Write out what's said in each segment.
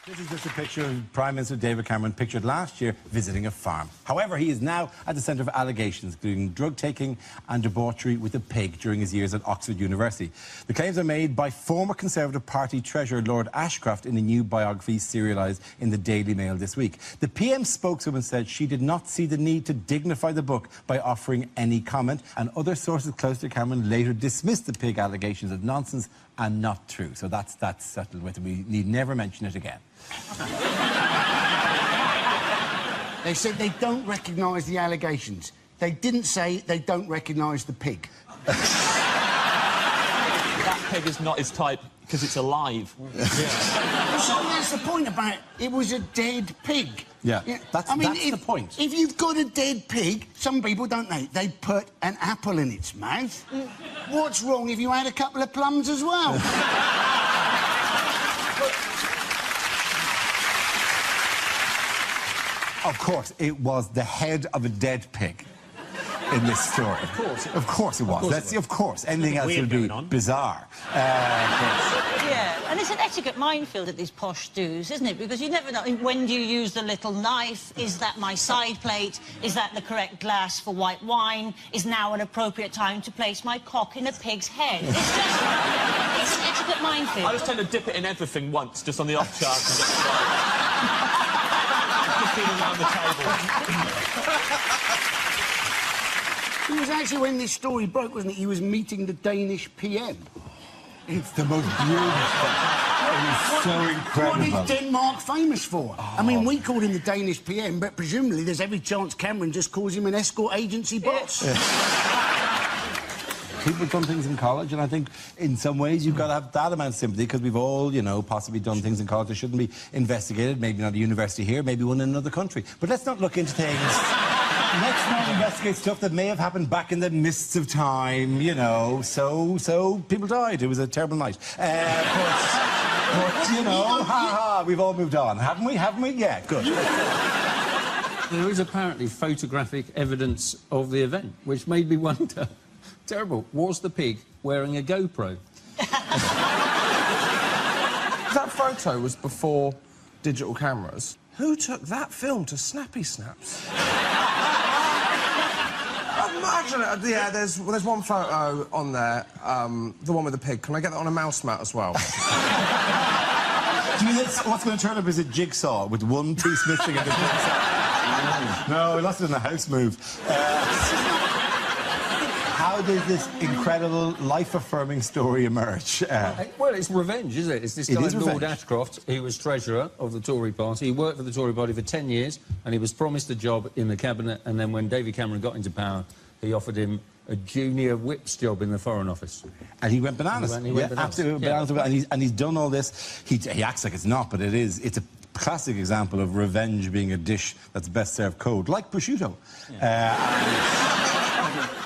This is just a picture of Prime Minister David Cameron pictured last year visiting a farm. However, he is now at the centre of allegations, including drug-taking and debauchery with a pig during his years at Oxford University. The claims are made by former Conservative Party Treasurer Lord Ashcroft in a new biography serialised in the Daily Mail this week. The PM spokeswoman said she did not see the need to dignify the book by offering any comment, and other sources close to Cameron later dismissed the pig allegations as nonsense and not true. So that's settled with it. We need never mention it again. They said they don't recognise the allegations. They didn't say they don't recognise the pig. That pig is not his type because it's alive. Yeah. So that's the point about it. It was a dead pig. Yeah, that's the point. If you've got a dead pig, some people, don't they? They put an apple in its mouth. What's wrong if you had a couple of plums as well? Of course, it was the head of a dead pig in this story. Of course. Of course it was. Of course. Anything else would be bizarre. Yeah, and it's an etiquette minefield at these posh do's, isn't it? Because you never know, when do you use the little knife? Is that my side plate? Is that the correct glass for white wine? Is now an appropriate time to place my cock in a pig's head? It's just... it's an etiquette minefield. I just tend to dip it in everything once, just on the off chance. Around the table. It was actually when this story broke, wasn't it? He was meeting the Danish PM. It's the most beautiful. It is so incredible. What is Denmark famous for? Oh. I mean, we called him the Danish PM, but presumably there's every chance Cameron just calls him an escort agency boss. Yeah. People have done things in college, and I think in some ways you've got to have that amount of sympathy, because we've all, you know, possibly done things in college that shouldn't be investigated. Maybe not a university here, maybe one in another country. But let's not look into things. Let's not investigate stuff that may have happened back in the mists of time, you know. So people died. It was a terrible night. But you know, we've all moved on, haven't we? Haven't we? Yeah, good. There is apparently photographic evidence of the event, which made me wonder. Terrible. Was the pig wearing a GoPro? That photo was before digital cameras. Who took that film to Snappy Snaps? Imagine it. Yeah, there's one photo on there, the one with the pig. Can I get that on a mouse mat as well? Do you think what's going to turn up is a jigsaw with one piece missing in the jigsaw? No, we lost it in a house move. How did this incredible, life-affirming story emerge? Well, it's revenge, isn't it? It's this guy, Lord Ashcroft. He was treasurer of the Tory party. He worked for the Tory party for 10 years, and he was promised a job in the cabinet, and then when David Cameron got into power, he offered him a junior whip's job in the Foreign Office. And he went bananas. He went bananas. Absolutely bananas. And he's done all this. He acts like it's not, but it is. It's a classic example of revenge being a dish that's best served cold, like prosciutto. Yeah.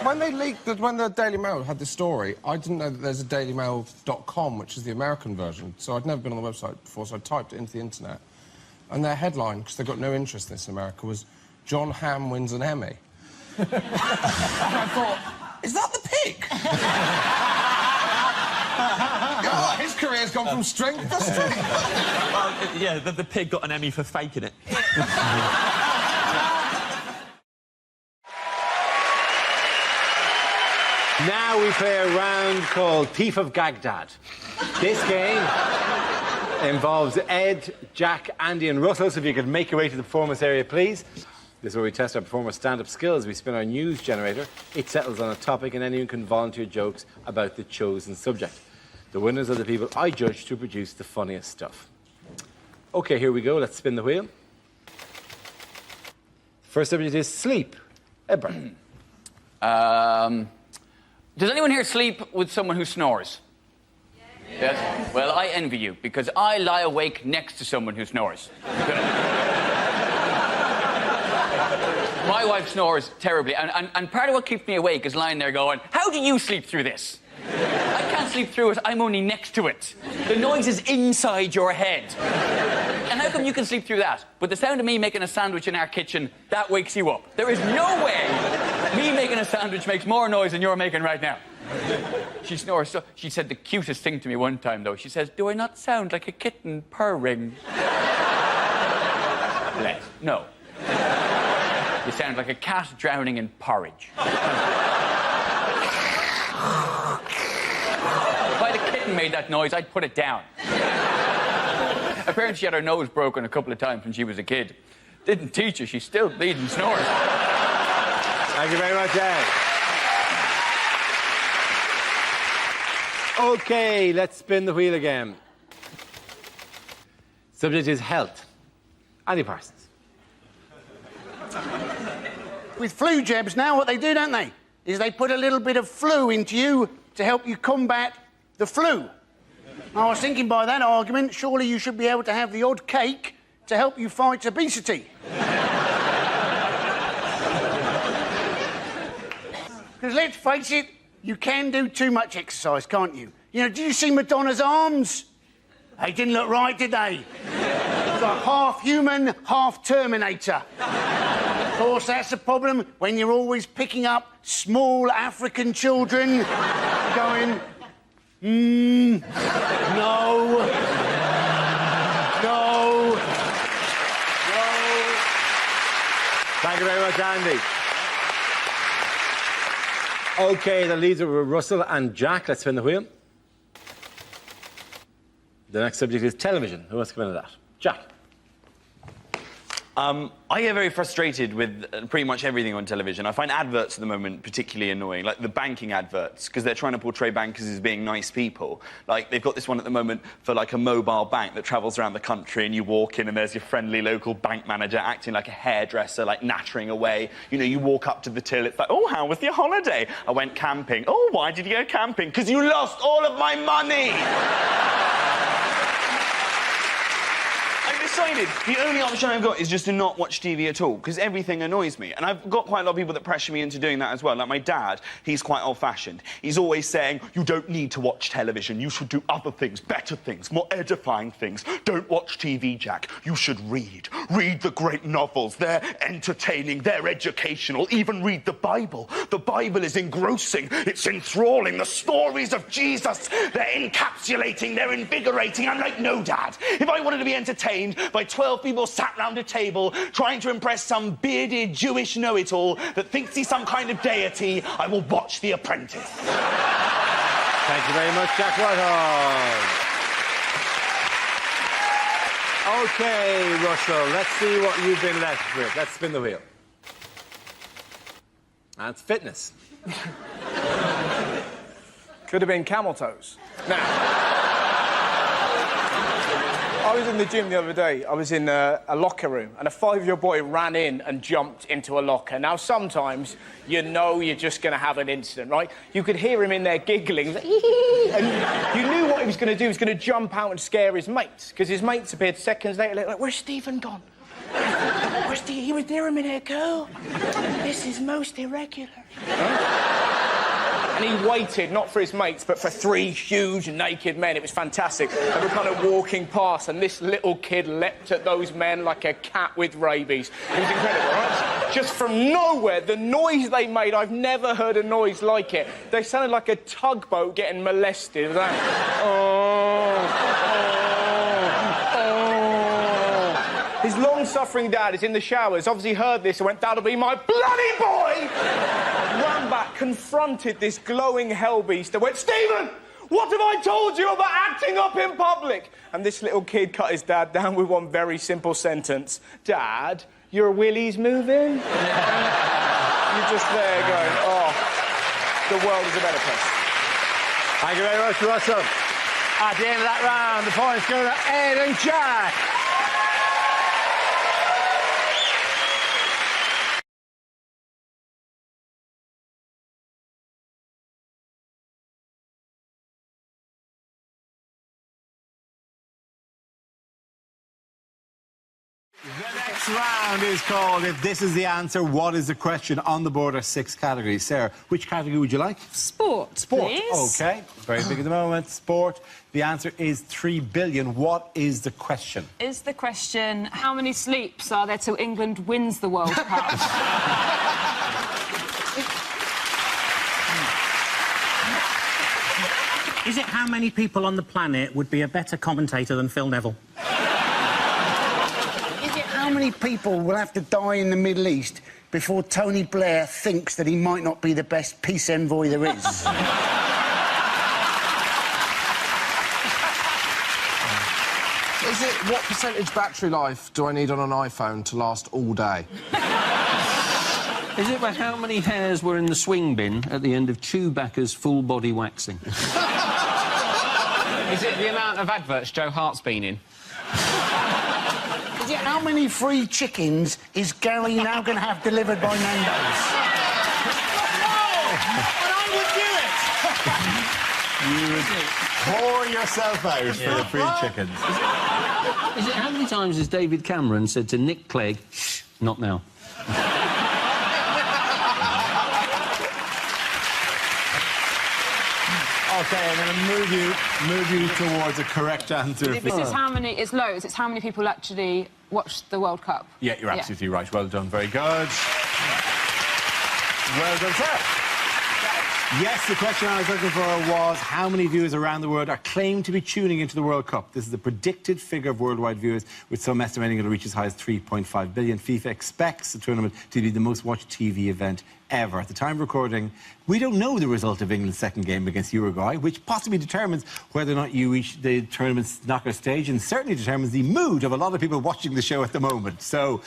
When they leaked, when the Daily Mail had this story, I didn't know that there's a dailymail.com, which is the American version, so I'd never been on the website before, so I typed it into the internet. And their headline, because they've got no interest in this in America, was John Hamm wins an Emmy. And I thought, is that the pig? God, his career's gone from strength to strength. Well, yeah, the pig got an Emmy for faking it. Now we play a round called Thief of Baghdad. This game involves Ed, Jack, Andy and Russell, so if you could make your way to the performance area, please. This is where we test our performers' stand-up skills. We spin our news generator. It settles on a topic and anyone can volunteer jokes about the chosen subject. The winners are the people I judge to produce the funniest stuff. OK, here we go. Let's spin the wheel. First subject is sleep. Ebra. Does anyone here sleep with someone who snores? Yes. Well, I envy you, because I lie awake next to someone who snores. My wife snores terribly, and part of what keeps me awake is lying there going, how do you sleep through this? I can't sleep through it, I'm only next to it. The noise is inside your head. And how come you can sleep through that? But the sound of me making a sandwich in our kitchen, that wakes you up. There is no way me making a sandwich makes more noise than you're making right now. She snores. So she said the cutest thing to me one time, though. She says, do I not sound like a kitten purring? tablet. No. You sound like a cat drowning in porridge. If I'd a kitten made that noise, I'd put it down. Apparently she had her nose broken a couple of times when she was a kid. Didn't teach her, she's still bleeding snores. Thank you very much, Ed. OK, let's spin the wheel again. Subject is health. Andy Parsons. With flu jabs now, what they do, don't they, is they put a little bit of flu into you to help you combat the flu. I was thinking by that argument, surely you should be able to have the odd cake to help you fight obesity. Because let's face it, you can do too much exercise, can't you? You know, did you see Madonna's arms? They didn't look right, did they? It's like half human, half Terminator. Of course, that's the problem when you're always picking up small African children going, no, no, no. Thank you very much, Andy. OK, that leaves it with Russell and Jack. Let's spin the wheel. The next subject is television. Who wants to come into that? Jack. I get very frustrated with pretty much everything on television. I find adverts at the moment particularly annoying, like the banking adverts, because they're trying to portray bankers as being nice people. Like, they've got this one at the moment for, like, a mobile bank that travels around the country, and you walk in and there's your friendly local bank manager acting like a hairdresser, like, nattering away. You know, you walk up to the till, it's like, oh, how was your holiday? I went camping. Oh, why did you go camping? Because you lost all of my money! Decided the only option I've got is just to not watch TV at all, because everything annoys me. And I've got quite a lot of people that pressure me into doing that as well. Like my dad, he's quite old-fashioned. He's always saying, you don't need to watch television. You should do other things, better things, more edifying things. Don't watch TV, Jack. You should read. Read the great novels. They're entertaining, they're educational. Even read the Bible. The Bible is engrossing. It's enthralling. The stories of Jesus, they're encapsulating, they're invigorating. I'm like, no, Dad. If I wanted to be entertained by 12 people sat round a table trying to impress some bearded Jewish know-it-all that thinks he's some kind of deity, I will watch The Apprentice. Thank you very much, Jack Whitehall. OK, Russell, let's see what you've been left with. Let's spin the wheel. That's fitness. Could have been camel toes. Now, I was in the gym the other day. I was in a locker room, and a 5-year-old boy ran in and jumped into a locker. Now, sometimes you know you're just going to have an incident, right? You could hear him in there giggling, and you knew what he was going to do. He was going to jump out and scare his mates, because his mates appeared seconds later, like, where's Stephen gone? Where's Stephen? He was near a minute ago. This is most irregular. Huh? And he waited, not for his mates, but for 3 huge naked men. It was fantastic. They were kind of walking past, and this little kid leapt at those men like a cat with rabies. It was incredible, right? Just from nowhere, the noise they made, I've never heard a noise like it. They sounded like a tugboat getting molested. It was like, His long-suffering dad is in the showers, obviously heard this and went, that'll be my bloody boy! Ran back, confronted this glowing hellbeast and went, Stephen, what have I told you about acting up in public? And this little kid cut his dad down with one very simple sentence. Dad, your willy's moving? You're just there going, oh, the world is a better place. Thank you very much, Russell. At the end of that round, the points go to Ed and Jack. The next round is called If This Is the Answer, What is the Question? On the board are 6 categories. Sarah, which category would you like? Sport, Sport, please. OK. Very big at the moment. Sport. The answer is 3 billion. What is the question? Is the question, how many sleeps are there till England wins the World Cup? Is it how many people on the planet would be a better commentator than Phil Neville? Is it how many people will have to die in the Middle East before Tony Blair thinks that he might not be the best peace envoy there is? Is it what percentage battery life do I need on an iPhone to last all day? Is it about how many hairs were in the swing bin at the end of Chewbacca's full-body waxing? Is it the amount of adverts Joe Hart's been in? Is it how many free chickens is Gary now going to have delivered by Nando's? And I would do it! You would pour yourself out for the free chickens. Is it how many times has David Cameron said to Nick Clegg, shh, not now? OK, I'm going to move you towards a correct answer. This is how many... It's loads. It's how many people actually watch the World Cup. Yeah, you're absolutely right. Well done. Very good. Well done, sir. Yes, the question I was looking for was how many viewers around the world are claimed to be tuning into the World Cup. This is the predicted figure of worldwide viewers, with some estimating it'll reach as high as 3.5 billion. FIFA expects the tournament to be the most watched TV event ever. At the time of recording, we don't know the result of England's second game against Uruguay, which possibly determines whether or not you reach the tournament's knockout stage, and certainly determines the mood of a lot of people watching the show at the moment. So,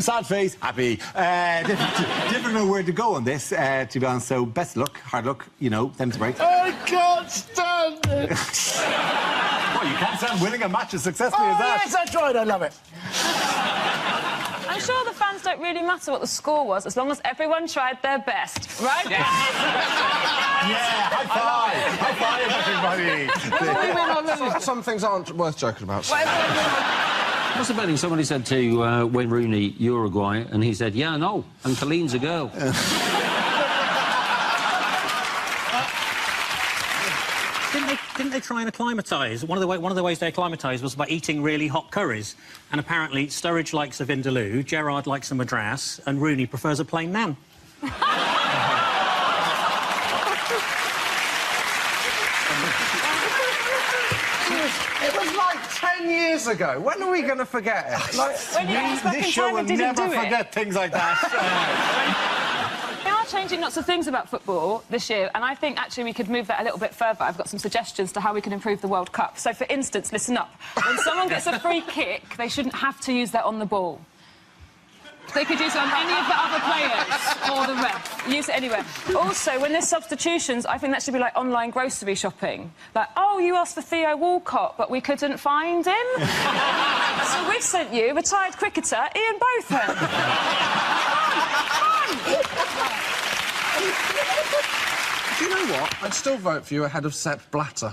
sad face, happy. Different know where to go on this, to be honest. So, best luck, hard luck, you know, them's the break. I can't stand it! Well, you can't stand winning a match as successfully as that. Yes, that's right, I love it. I'm sure the fans don't really matter what the score was, as long as everyone tried their best. Right? Yeah, high five, everybody. Some things aren't worth joking about. What's the betting? Somebody said to Wayne Rooney, Uruguay, and he said, yeah, no, and Colleen's a girl. Didn't they try and acclimatise? One of the ways they acclimatised was by eating really hot curries. And apparently, Sturridge likes a vindaloo, Gerrard likes a madras, and Rooney prefers a plain naan. It was like 10 years ago. When are we going to forget it? Like, this show will never forget things like that. They are changing lots of things about football this year, and I think actually we could move that a little bit further. I've got some suggestions to how we can improve the World Cup. So, for instance, listen up. When someone gets a free kick, they shouldn't have to use that on the ball. They could use it on any of the other players or the ref. Use it anywhere. Also, when there's substitutions, I think that should be like online grocery shopping. Like, oh, you asked for Theo Walcott, but we couldn't find him. So we've sent you retired cricketer Ian Botham. do you know what? I'd still vote for you ahead of Sepp Blatter.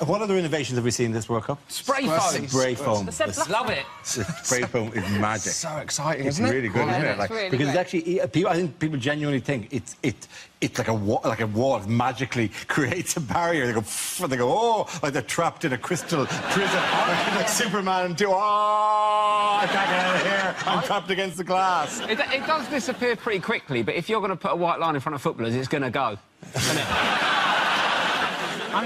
What other innovations have we seen in this World Cup? Spray foam. Spray foam. Love it. Spray foam is magic. It's so exciting, It's isn't it? really good, isn't it? Like, really because great. it's actually, I think people genuinely think it's like a wall magically creates a barrier. They go, oh, like they're trapped in a crystal prison. Like Superman do, oh, I can't get out of here. I'm trapped against the glass. It does disappear pretty quickly, but if you're going to put a white line in front of footballers, it's going to go. Isn't it? I'm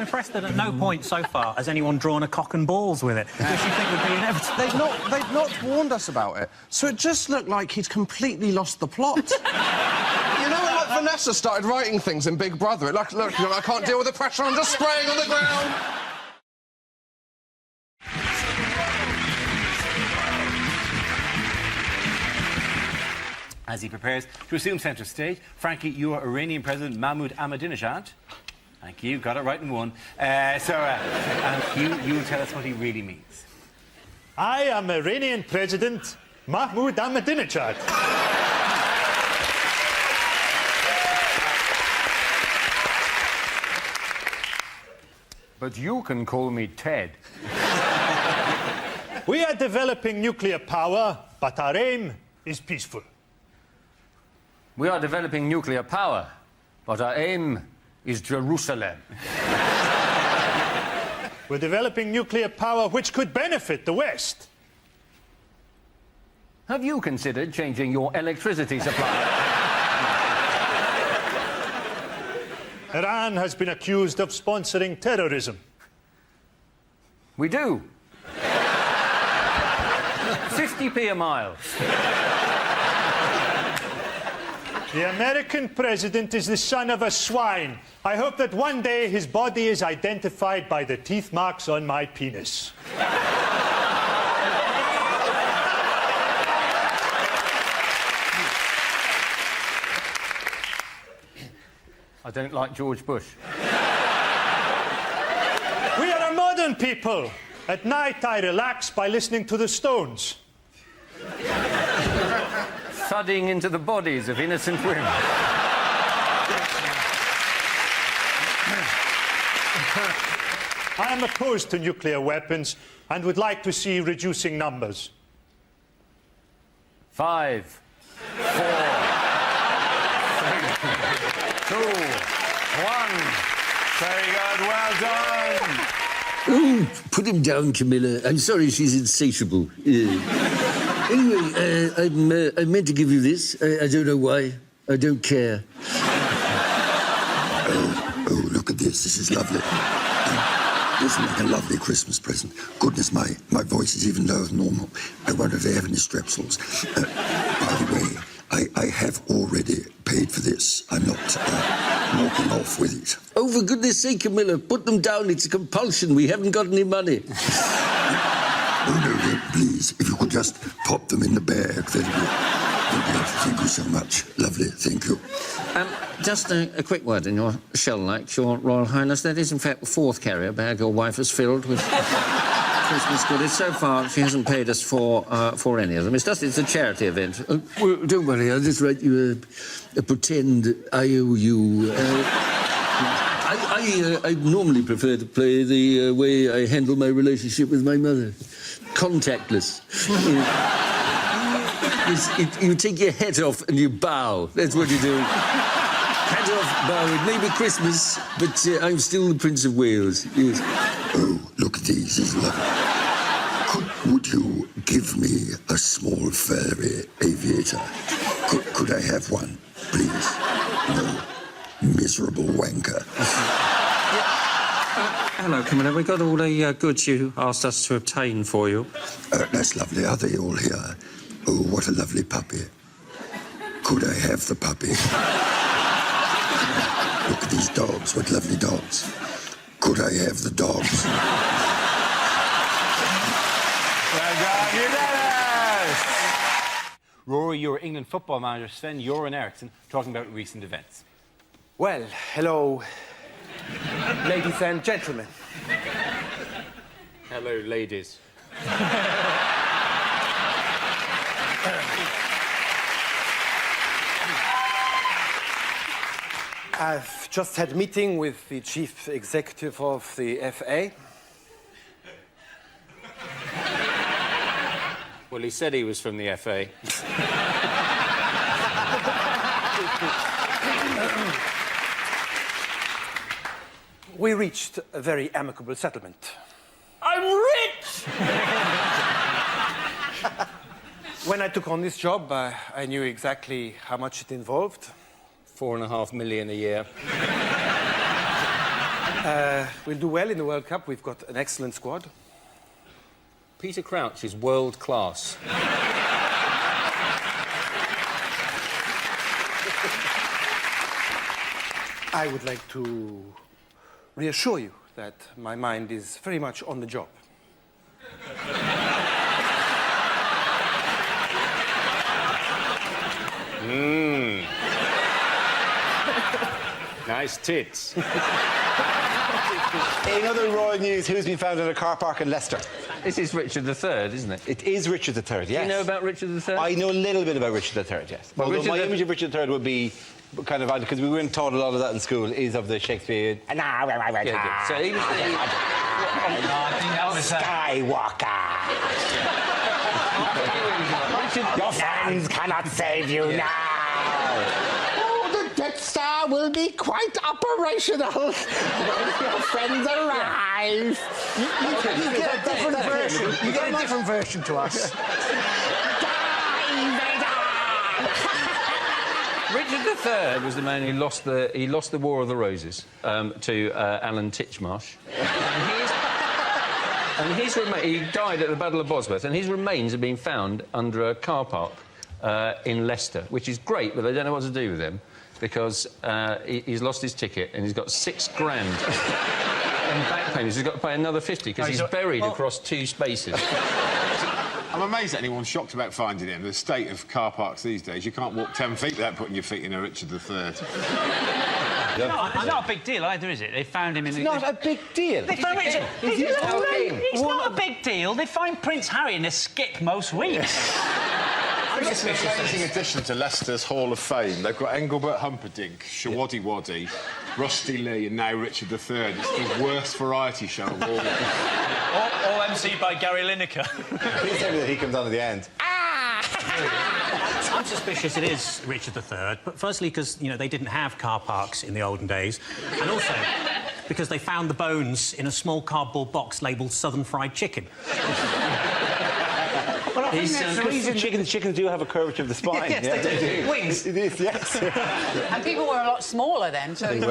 impressed that at no point so far has anyone drawn a cock and balls with it, which you think would be inevitable. They've not warned us about it, so it just looked like he'd completely lost the plot. You know when, like, Vanessa started writing things in Big Brother? It look, I can't deal with the pressure, I'm just spraying on the ground. As he prepares to assume centre stage, Frankie, you are Iranian President Mahmoud Ahmadinejad. Thank you, got it right in one. And you will tell us what he really means. I am Iranian President Mahmoud Ahmadinejad. But you can call me Ted. We are developing nuclear power, but our aim is peaceful. We are developing nuclear power, but our aim is Jerusalem. We're developing nuclear power which could benefit the West. Have you considered changing your electricity supply? Iran has been accused of sponsoring terrorism. We do. 60p a mile. The American president is the son of a swine. I hope that one day his body is identified by the teeth marks on my penis. I don't like George Bush. We are a modern people. At night, I relax by listening to the Stones. Thudding into the bodies of innocent women. I am opposed to nuclear weapons and would like to see reducing numbers. 5, 4, 3, 2, 1. Very good, well done. Oh, put him down, Camilla. I'm sorry she's insatiable. Anyway, I meant to give you this. I don't know why. I don't care. Oh, look at this. This is lovely. Isn't like a lovely Christmas present? Goodness, my voice is even lower than normal. I wonder if they have any strepsils. By the way, I have already paid for this. I'm not walking off with it. Oh, for goodness sake, Camilla, put them down. It's a compulsion. We haven't got any money. Oh, no, please, if you could just pop them in the bag, that'd be... Thank you so much. Lovely, thank you. Just a quick word in your shell-like, Your Royal Highness. That is, in fact, the 4th carrier bag your wife has filled with Christmas goodies. So far, she hasn't paid us for any of them. It's a charity event. Well, don't worry, I'll just write you a pretend IOU. I normally prefer to play the way I handle my relationship with my mother. Contactless. You take your hat off and you bow. That's what you do. Hat off, bow. It may be Christmas, but I'm still the Prince of Wales. Yes. Oh, look at these. These are lovely. Would you give me a small furry aviator? Could I have one, please? No. Miserable wanker. Hello, Camilla. We got all the goods you asked us to obtain for you. That's lovely. Are they all here? Oh, what a lovely puppy. Could I have the puppy? Look at these dogs. What lovely dogs. Could I have the dogs? Well done, you did it! Rory, you're England football manager Sven Göran Eriksson talking about recent events. Well, hello, ladies and gentlemen. Hello, ladies. I've just had a meeting with the chief executive of the FA. Well, he said he was from the FA. We reached a very amicable settlement. I'm rich! When I took on this job, I knew exactly how much it involved. $4.5 million a year. We'll do well in the World Cup. We've got an excellent squad. Peter Crouch is world class. I would like to reassure you that my mind is very much on the job. Nice tits. In other royal news, who's been found in a car park in Leicester? This is Richard III, isn't it? It is Richard III, yes. Do you know about Richard III? I know a little bit about Richard III, yes. Well, Although my image of Richard III would be kind of odd, because we weren't taught a lot of that in school, is of the Shakespeare... Yeah, so he was the... Skywalker! Your friends cannot save you now! Oh, the Death Star will be quite operational when your friends arrive! You get a different version. You get a different version to us. Richard III was the man who lost the War of the Roses to Alan Titchmarsh. And And he died at the Battle of Bosworth, and his remains have been found under a car park in Leicester, which is great, but they don't know what to do with him because he's lost his ticket and he's got £6 grand in back payments. He's got to pay another 50 because he's buried across 2 spaces. I'm amazed that anyone's shocked about finding him. The state of car parks these days, you can't walk 10 feet without putting your feet in a Richard III. It's not a big deal either, is it? They found him in... It's not a big deal. They found it... It's not a big deal. They find Prince Harry in a skip most weeks. It's an amazing addition to Leicester's Hall of Fame. They've got Engelbert Humperdinck, Shawaddy Waddy, Rusty Lee and now Richard III. It's the worst variety show of all. all emceed by Gary Lineker. Please tell me that he comes on at the end. I'm suspicious it is Richard III, but firstly because, you know, they didn't have car parks in the olden days, and also because they found the bones in a small cardboard box labelled Southern Fried Chicken. Well, I think that's the reason... Chickens do have a curvature of the spine. Yes, they do. Wings. It is, yes. And people were a lot smaller then, so... They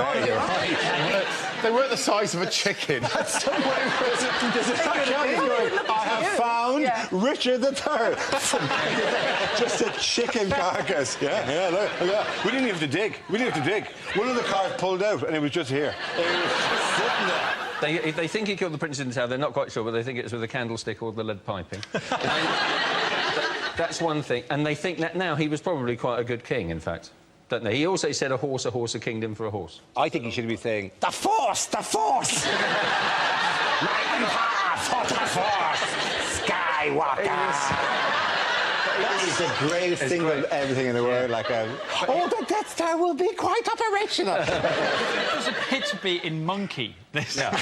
weren't the size of a chicken. That's so I have found Richard III. Just a chicken carcass. Yeah, look. We didn't have to dig. One of the cars pulled out and it was just here. It was just sitting there. They think he killed the Prince in the Tower. They're not quite sure, but they think it was with a candlestick or the lead piping. That's one thing. And they think that now he was probably quite a good king, in fact. Don't they? He also said a horse, a kingdom for a horse. I think he should be saying, the Force! My empire for the Force! Skywalker! That is the greatest thing of everything in the world. Like, oh, the Death Star will be quite operational. There's a pit-beating monkey. This Monkey!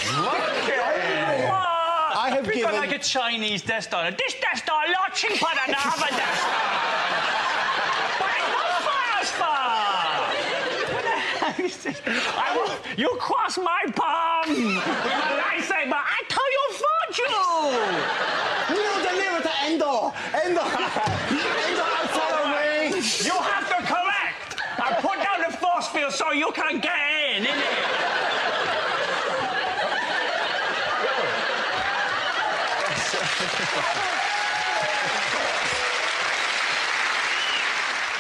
I have We've given... got like a Chinese Death Star. This Death Star a lot cheaper than the other Death Star. But it's not faster! You cross my palm with my lightsaber. I tell you fortune! You deliver to Endor! Endor, I'm far away! You have to correct! I put down the force field so you can get in, innit?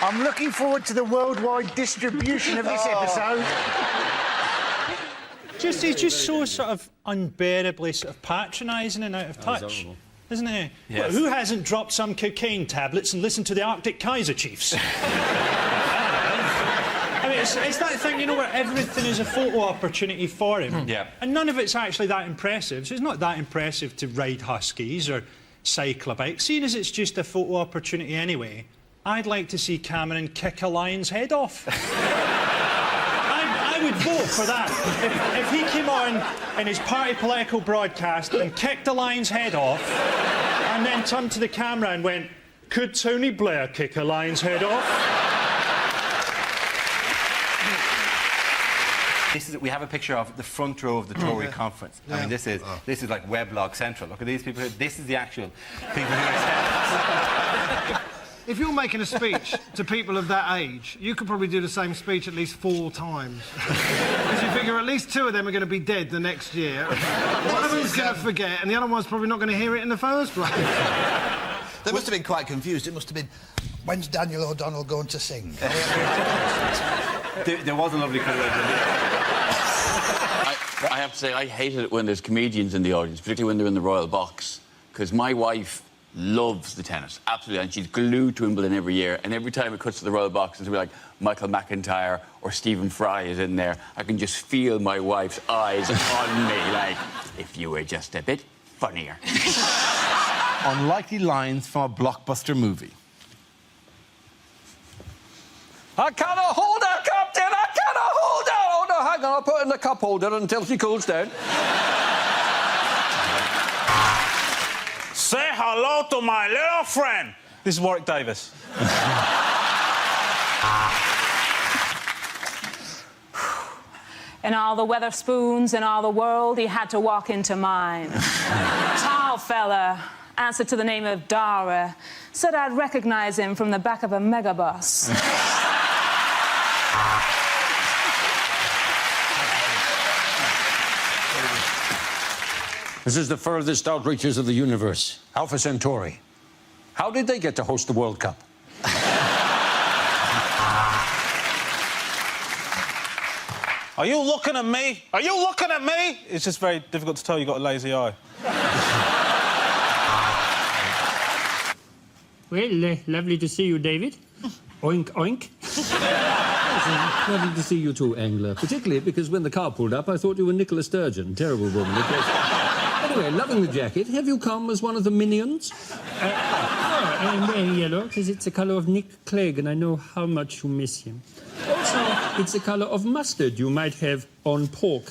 I'm looking forward to the worldwide distribution of this episode. He's just so sort of unbearably sort of patronising and out of touch, isn't he? Yes. Well, who hasn't dropped some cocaine tablets and listened to the Arctic Kaiser Chiefs? I mean, it's that thing, you know, where everything is a photo opportunity for him. Yeah. And none of it's actually that impressive. So it's not that impressive to ride huskies or cycle a bike. Seeing as it's just a photo opportunity anyway, I'd like to see Cameron kick a lion's head off. I would vote for that. If he came on in his party political broadcast and kicked a lion's head off and then turned to the camera and went, could Tony Blair kick a lion's head off? We have a picture of the front row of the Tory conference. I mean, this is like Weblog Central. Look at these people here. This is the actual people who are... If you're making a speech to people of that age, you could probably do the same speech at least 4 times. Because you figure at least 2 of them are going to be dead the next year. One of them's going to forget, and the other one's probably not going to hear it in the first place. They must have been quite confused. It must have been, when's Daniel O'Donnell going to sing? There was a lovely kind of... I have to say, I hated it when there's comedians in the audience, particularly when they're in the royal box, because my wife loves the tennis, absolutely, and she's glued to Wimbledon every year, and every time it cuts to the royal box, it's like Michael McIntyre or Stephen Fry is in there. I can just feel my wife's eyes on me, like, if you were just a bit funnier. Unlikely lines from a blockbuster movie. I cannot hold her, Captain! I cannot hold her! Oh, no, hang on, I'll put her in the cup holder until she cools down. Say hello to my little friend. This is Warwick Davis. In all the Weatherspoons in all the world, he had to walk into mine. Tall fella, answered to the name of Dara, said I'd recognize him from the back of a megabus. This is the furthest outreaches of the universe. Alpha Centauri. How did they get to host the World Cup? Are you looking at me? Are you looking at me? It's just very difficult to tell you've got a lazy eye. Well, lovely to see you, David. Oink, oink. Lovely to see you too, Angler. Particularly because when the car pulled up, I thought you were Nicola Sturgeon. Terrible woman, of course. Anyway, loving the jacket. Have you come as one of the minions? I'm wearing yellow because it's the colour of Nick Clegg and I know how much you miss him. Also, it's the colour of mustard you might have on pork.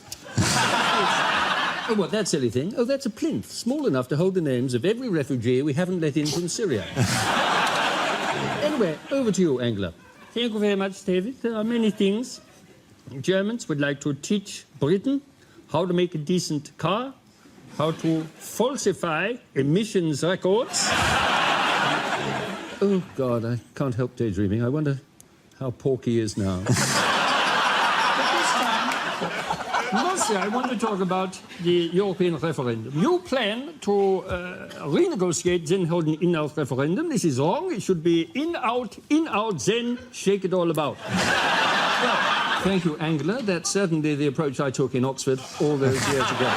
Oh, what, that silly thing? Oh, that's a plinth, small enough to hold the names of every refugee we haven't let in from Syria. Anyway, over to you, Angler. Thank you very much, David. There are many things. Germans would like to teach Britain how to make a decent car, how to falsify emissions records. Oh, God, I can't help daydreaming. I wonder how porky is now. Mostly, I want to talk about the European referendum. You plan to renegotiate, then hold an in-out referendum. This is wrong. It should be in-out, then shake it all about. Well, thank you, Angler. That's certainly the approach I took in Oxford all those years ago.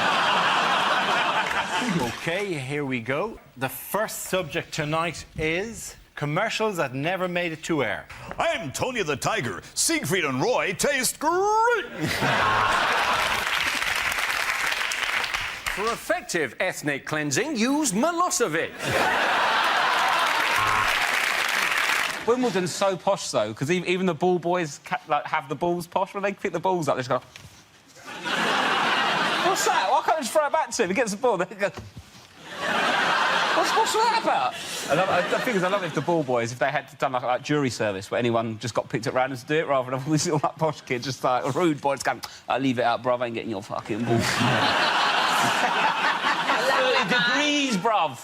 OK, here we go. The first subject tonight is commercials that never made it to air. I'm Tony the Tiger. Siegfried and Roy taste great. For effective ethnic cleansing, use Milosevic. Wimbledon's so posh, though, because even the ball boys have the balls posh. When they pick the balls up, they just go... What's that? Why can't I just throw it back to him? He gets the ball, then he goes... What's that about? I love it if the ball boys, if they had done like jury service where anyone just got picked at random to do it, rather than all these little like, posh kids just like a rude boy just going, I'll leave it out, bruv, I ain't getting your fucking ball. 30 degrees, bruv.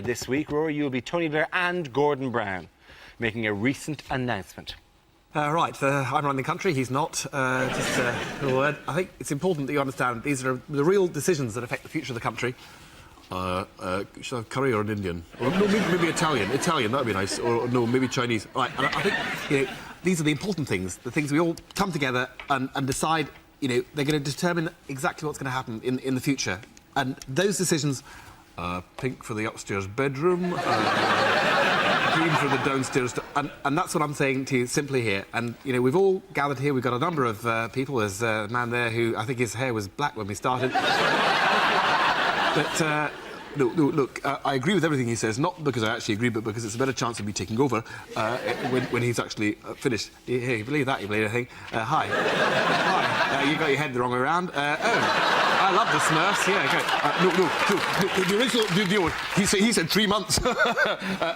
This week, Rory, you'll be Tony Blair and Gordon Brown making a recent announcement. Right, I'm running the country, he's not. Just a little word. I think it's important that you understand these are the real decisions that affect the future of the country. Should I have curry or an Indian? Or no, maybe Italian. Italian, that'd be nice. Or no, maybe Chinese. Right, and I think, you know, these are the important things, the things we all come together and decide, you know, they're going to determine exactly what's going to happen in the future. And those decisions, pink for the upstairs bedroom, green for the downstairs... And that's what I'm saying to you simply here. And, you know, we've all gathered here, we've got a number of people. There's a man there who, I think his hair was black when we started. But, no, look, I agree with everything he says, not because I actually agree, but because it's a better chance of me taking over when he's actually finished. Hey, you believe that, you believe anything? Hi. Hi. You got your head the wrong way around. I love the Smurfs, yeah, great. The original deal, he said 3 months.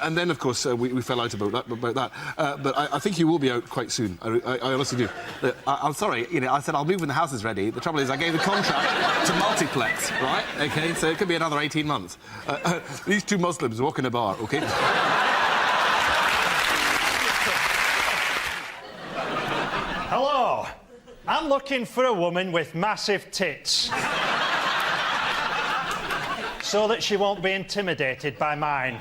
And then, of course, we fell out about that. But I think he will be out quite soon. I honestly do. I'm sorry, you know, I said I'll move when the house is ready. The trouble is I gave the contract to Multiplex, right? OK, so it could be another 18 months. These two Muslims walk in a bar, OK? Hello. I'm looking for a woman with massive tits. So that she won't be intimidated by mine.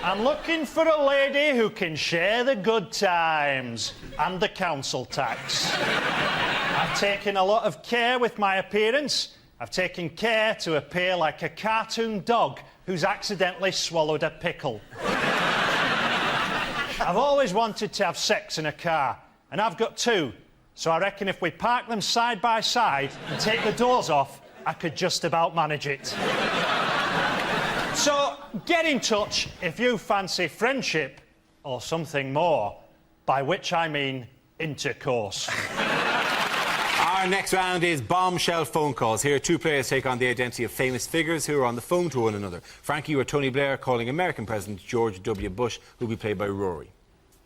I'm looking for a lady who can share the good times and the council tax. I've taken a lot of care with my appearance. I've taken care to appear like a cartoon dog who's accidentally swallowed a pickle. I've always wanted to have sex in a car, and I've got two, so I reckon if we park them side by side and take the doors off, I could just about manage it. So, get in touch if you fancy friendship or something more, by which I mean intercourse. Our next round is bombshell phone calls. Here, two players take on the identity of famous figures who are on the phone to one another. Frankie or Tony Blair calling American President George W. Bush, who'll be played by Rory.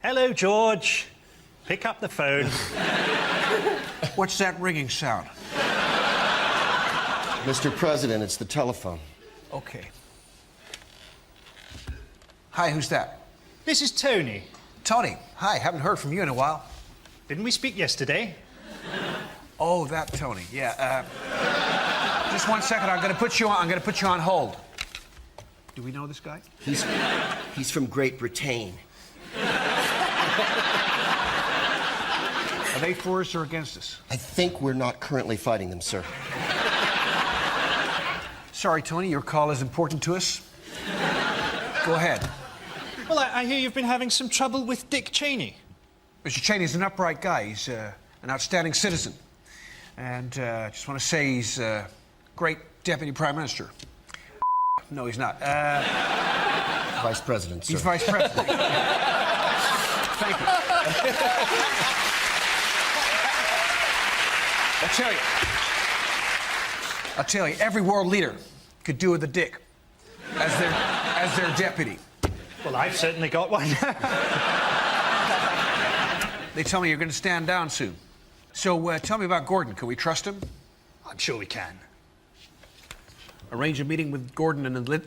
Hello, George. Pick up the phone. What's that ringing sound? Mr. President, it's the telephone. OK. Hi, who's that? This is Tony. Tony. Hi, haven't heard from you in a while. Didn't we speak yesterday? Oh, that Tony, yeah. Just 1 second. I'm going to put you on hold. Do we know this guy? He's from Great Britain. Are they for us or against us? I think we're not currently fighting them, sir. Sorry, Tony, your call is important to us. Go ahead. Well, I hear you've been having some trouble with Dick Cheney. Mr. Cheney's an upright guy. He's an outstanding citizen. And I just want to say he's a great deputy prime minister. No, he's not. Vice president, sir. He's vice president. Thank you. I'll tell you, every world leader could do with a dick as their deputy. Well, I've certainly got one. They tell me you're going to stand down soon. So tell me about Gordon. Can we trust him? I'm sure we can. Arrange a meeting with Gordon and the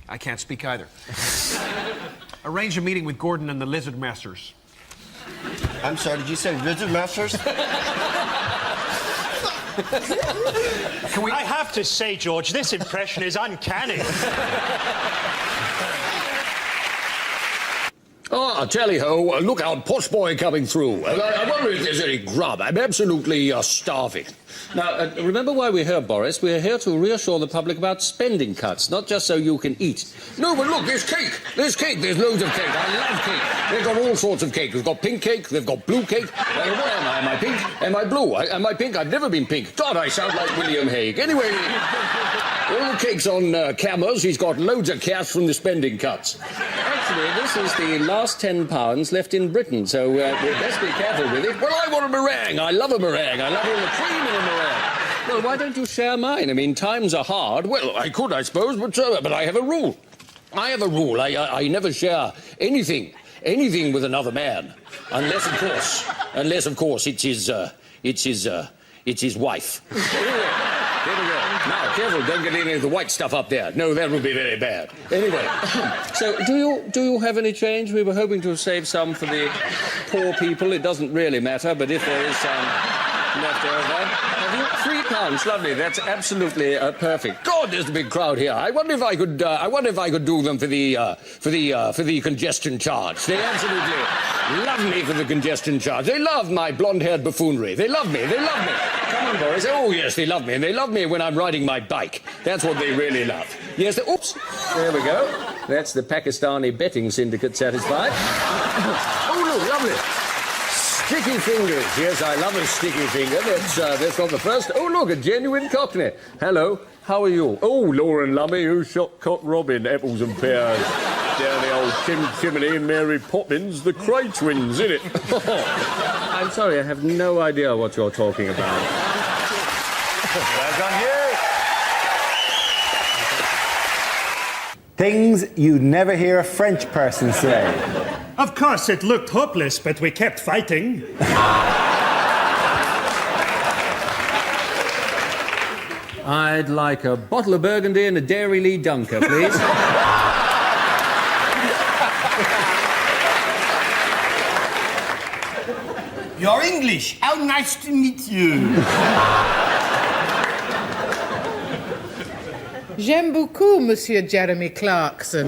I can't speak either. Arrange a meeting with Gordon and the Lizard Masters. I'm sorry, did you say Lizard Masters? I have to say, George, this impression is uncanny. Ah, tally-ho, look out, posh boy coming through. I wonder if there's any grub. I'm absolutely starving. Now, remember why we're here, Boris? We're here to reassure the public about spending cuts, not just so you can eat. No, but look, there's cake. There's cake. There's loads of cake. I love cake. They've got all sorts of cake. They've got pink cake. They've got blue cake. What am I? Am I pink? Am I blue? Am I pink? I've never been pink. God, I sound like William Hague. Anyway, all the cake's on cameras. He's got loads of cash from the spending cuts. Actually, this is the last £10 left in Britain, so we'd best be careful with it. Well, I want a meringue. I love a meringue. I love all the cream in a meringue. Well, why don't you share mine? I mean, times are hard. Well, I could, I suppose, but I have a rule. I have a rule. I never share anything with another man, unless, of course, it's his wife. Anyway, there we go. Now, careful, don't get any of the white stuff up there. No, that would be very bad. Anyway. So, do you have any change? We were hoping to save some for the poor people. It doesn't really matter, but if there is some left over... £3, lovely. That's absolutely perfect. God, there's a big crowd here. I wonder if I could do them for the congestion charge. They absolutely love me for the congestion charge. They love my blonde-haired buffoonery. They love me. Come on, Boris. Oh yes, they love me, and they love me when I'm riding my bike. That's what they really love. Yes. Oops. There we go. That's the Pakistani betting syndicate satisfied. Oh look, lovely. Sticky fingers. Yes, I love a sticky finger. That's not the first. Oh, look, a genuine Cockney. Hello, how are you? Oh, Lauren Lummy, who shot Cock Robin, apples and pears. Down the old chimney, Mary Poppins, the Cray twins, innit? I'm sorry, I have no idea what you're talking about. Well done, you. Things you'd never hear a French person say. Of course, it looked hopeless, but we kept fighting. I'd like a bottle of Burgundy and a Dairy Lee Dunker, please. You're English. How nice to meet you. J'aime beaucoup, Monsieur Jeremy Clarkson.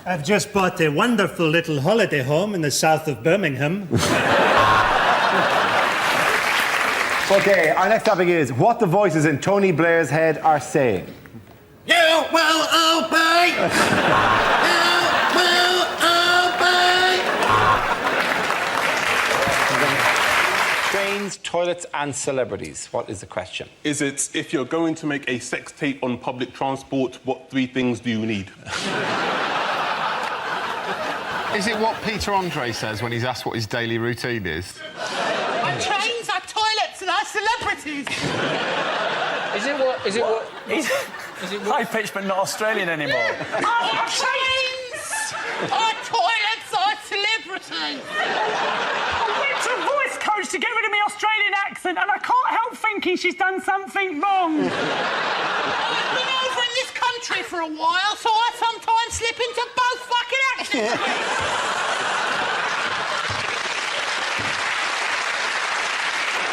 I've just bought a wonderful little holiday home in the south of Birmingham. OK, our next topic is what the voices in Tony Blair's head are saying. You will obey. You will obey. Trains, toilets and celebrities. What is the question? Is it, if you're going to make a sex tape on public transport, what 3 things do you need? Is it what Peter Andre says when he's asked what his daily routine is? Our trains, our toilets and our celebrities. Is it high-pitched but not Australian anymore? Our trains, our toilets, our celebrities. I went to a voice coach to get rid of my Australian accent and I can't help thinking she's done something wrong. I've been over in this country for a while, so I sometimes slip into both fucking accents.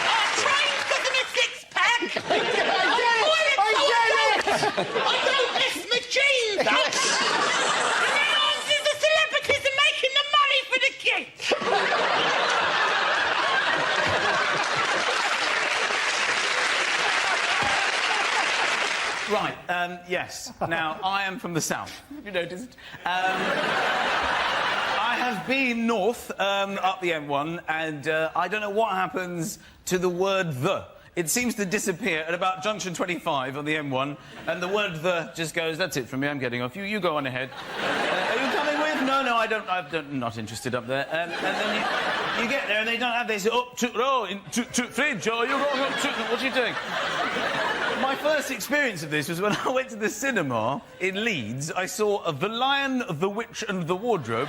Our trains doesn't I don't lift my jeans up. And then obviously the celebrities are making the money for the kids. Right, yes. Now, I am from the south. Have you noticed? I have been north, up the M1, and I don't know what happens to the word the. It seems to disappear at about junction 25 on the M1, and the word the just goes, that's it from me, I'm getting off. You go on ahead. Are you coming with? No, I'm not interested up there. And then you get there and they don't have, they say, oh, fridge, oh, you're going up to, what are you doing? My first experience of this was when I went to the cinema in Leeds. I saw The Lion, the Witch and the Wardrobe.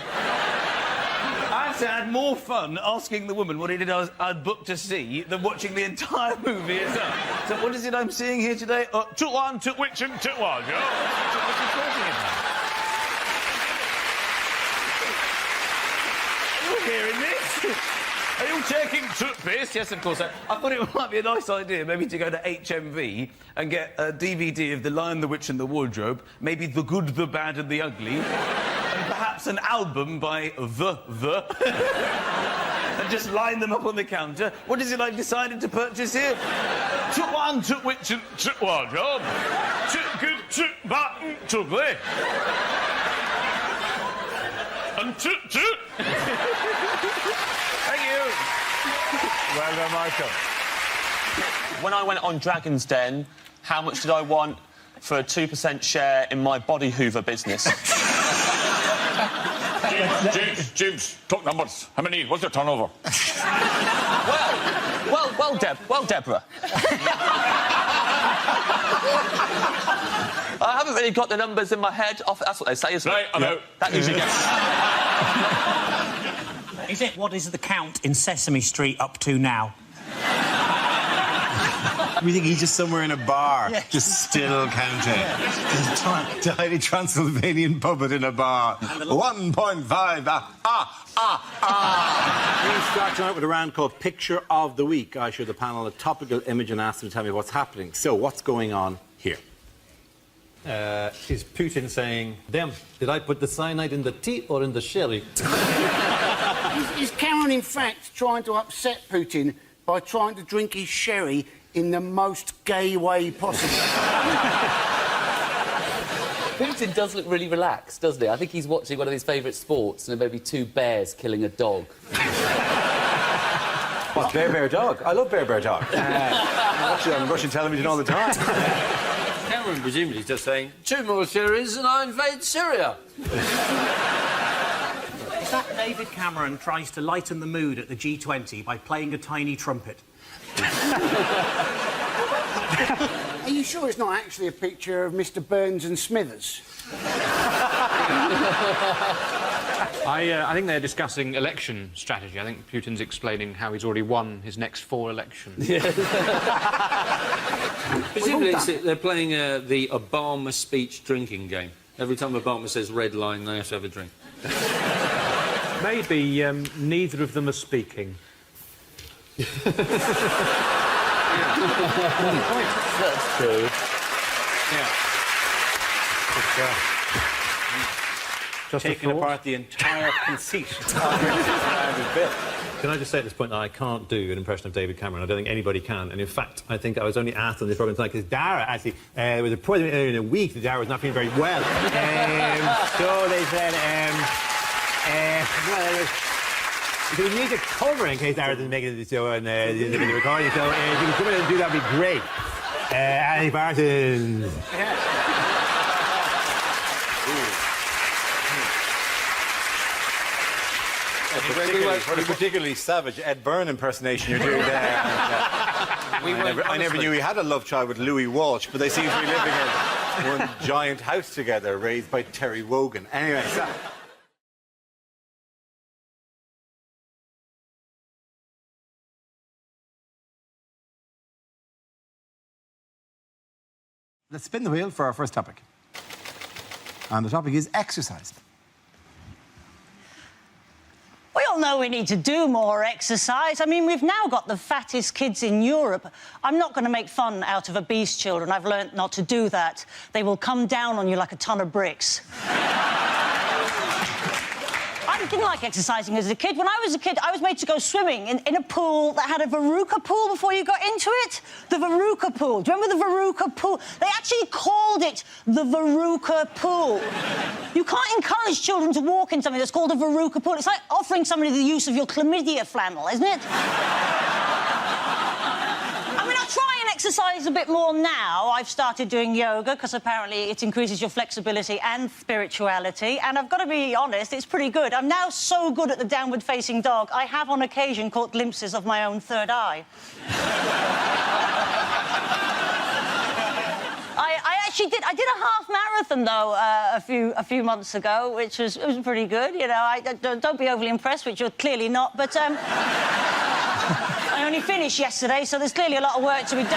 I actually had more fun asking the woman what it is I'd booked to see than watching the entire movie itself. So what is it I'm seeing here today? Toot Lion, Toot Witch and Toot Wardrobe. What's he talking about? Are you hearing this? Are you taking toothpaste? Yes, of course. I thought it might be a nice idea maybe to go to HMV and get a DVD of The Lion, the Witch and the Wardrobe, maybe The Good, the Bad and the Ugly, and perhaps an album by The, and just line them up on the counter. What is it I've decided to purchase here? Toot One, Toot Witch and Toot Wardrobe. Toot Good, Toot Bad and Ugly. And Toot Toot. Thank you. Well done, Michael. When I went on Dragon's Den, how much did I want for a 2% share in my body hoover business? James, talk numbers. How many? What's your turnover? Well, Deborah. I haven't really got the numbers in my head. That's what they say, isn't it? Right, I'm out. That usually gets... Is it what is the count in Sesame Street up to now? We think he's just somewhere in a bar, just still counting. Tiny Transylvanian puppet in a bar. 1.5. We start tonight with a round called Picture of the Week. I show the panel a topical image and ask them to tell me what's happening. So, what's going on here? Is Putin saying, damn, did I put the cyanide in the tea or in the sherry? Is Cameron, in fact, trying to upset Putin by trying to drink his sherry in the most gay way possible? Putin does look really relaxed, doesn't he? I think he's watching one of his favourite sports, and there may be two bears killing a dog. What, Bear Dog? I love Bear Dog. Actually, I'm Russian television all the time. Cameron presumably is just saying, 2 more sherries and I invade Syria. Is that David Cameron tries to lighten the mood at the G20 by playing a tiny trumpet? Are you sure it's not actually a picture of Mr. Burns and Smithers? I think they're discussing election strategy. I think Putin's explaining how he's already won his next 4 elections. Presumably they're playing the Obama speech drinking game. Every time Obama says red line, they have to have a drink. Maybe neither of them are speaking. That's true. Just taking apart the entire conceit of this bit. Can I just say at this point that I can't do an impression of David Cameron? I don't think anybody can. And in fact, I think I was only asked on this programme tonight because Dara actually was a president earlier in the week that Dara was not feeling very well. So they said, so we need to cover in case Dara doesn't make it to the show and the recording. So if you can come in and do that, would be great. Annie Parsons. Particularly savage Ed Byrne impersonation you're doing there. I never knew he had a love child with Louis Walsh, but they seem to be living in one giant house together, raised by Terry Wogan. Anyway, so... Let's spin the wheel for our first topic. And the topic is exercise. We all know we need to do more exercise. I mean, we've now got the fattest kids in Europe. I'm not going to make fun out of obese children. I've learnt not to do that. They will come down on you like a ton of bricks. I didn't like exercising as a kid. When I was a kid, I was made to go swimming in a pool that had a Veruca pool before you got into it. The Veruca pool. Do you remember the Veruca pool? They actually called it the Veruca pool. You can't encourage children to walk in something that's called a Veruca pool. It's like offering somebody the use of your chlamydia flannel, isn't it? I mean, I try and exercise a bit more now. I've started doing yoga because apparently it increases your flexibility and spirituality. And I've got to be honest, it's pretty good. I'm now so good at the downward-facing dog, I have on occasion caught glimpses of my own third eye. I did a half marathon though a few months ago, which was pretty good. You know, don't be overly impressed, which you're clearly not. But I only finished yesterday, so there's clearly a lot of work to be done.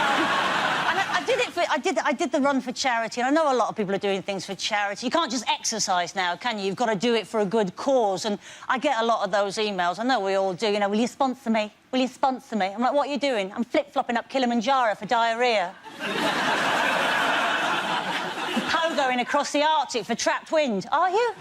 And I did the run for charity, and I know a lot of people are doing things for charity. You can't just exercise now, can you? You've got to do it for a good cause. And I get a lot of those emails. I know we all do. You know, will you sponsor me? Will you sponsor me? I'm like, what are you doing? I'm flip-flopping up Kilimanjaro for diarrhoea. Going across the Arctic for trapped wind. Are you?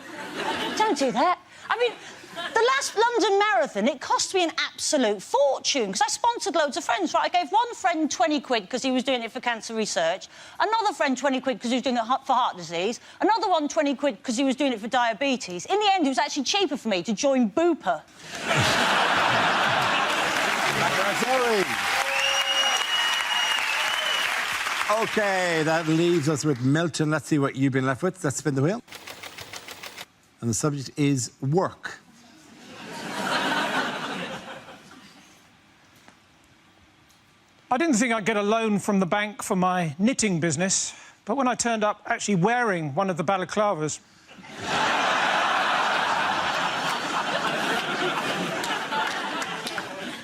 Don't do that. I mean, the last London Marathon, it cost me an absolute fortune because I sponsored loads of friends, right? I gave one friend 20 quid because he was doing it for cancer research, another friend 20 quid because he was doing it for heart disease, another one 20 quid because he was doing it for diabetes. In the end, it was actually cheaper for me to join Bupa. OK, that leaves us with Milton. Let's see what you've been left with. Let's spin the wheel. And the subject is work. I didn't think I'd get a loan from the bank for my knitting business, but when I turned up actually wearing one of the balaclavas...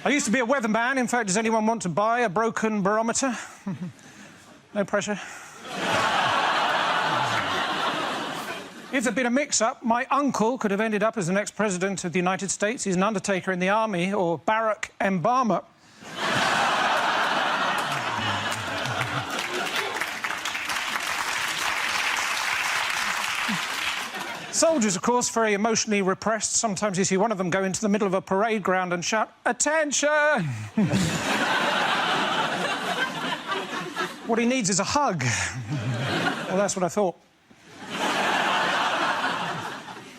I used to be a weatherman. In fact, does anyone want to buy a broken barometer? No pressure. If there'd been a mix-up, my uncle could have ended up as the next president of the United States. He's an undertaker in the army, or Barack Obama. Soldiers, of course, very emotionally repressed. Sometimes you see one of them go into the middle of a parade ground and shout, "Attention!" What he needs is a hug. Well, that's what I thought.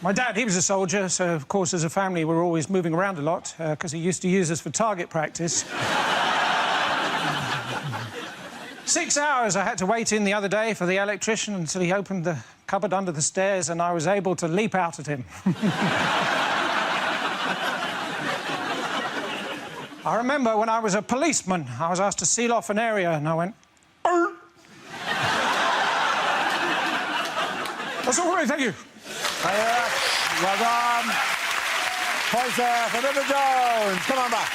My dad, he was a soldier, so, of course, as a family, we were always moving around a lot, because he used to use us for target practice. 6 hours I had to wait in the other day for the electrician until he opened the cupboard under the stairs and I was able to leap out at him. I remember when I was a policeman, I was asked to seal off an area and I went... That's all right, thank you. Well done. Points there for River Jones. Come on back.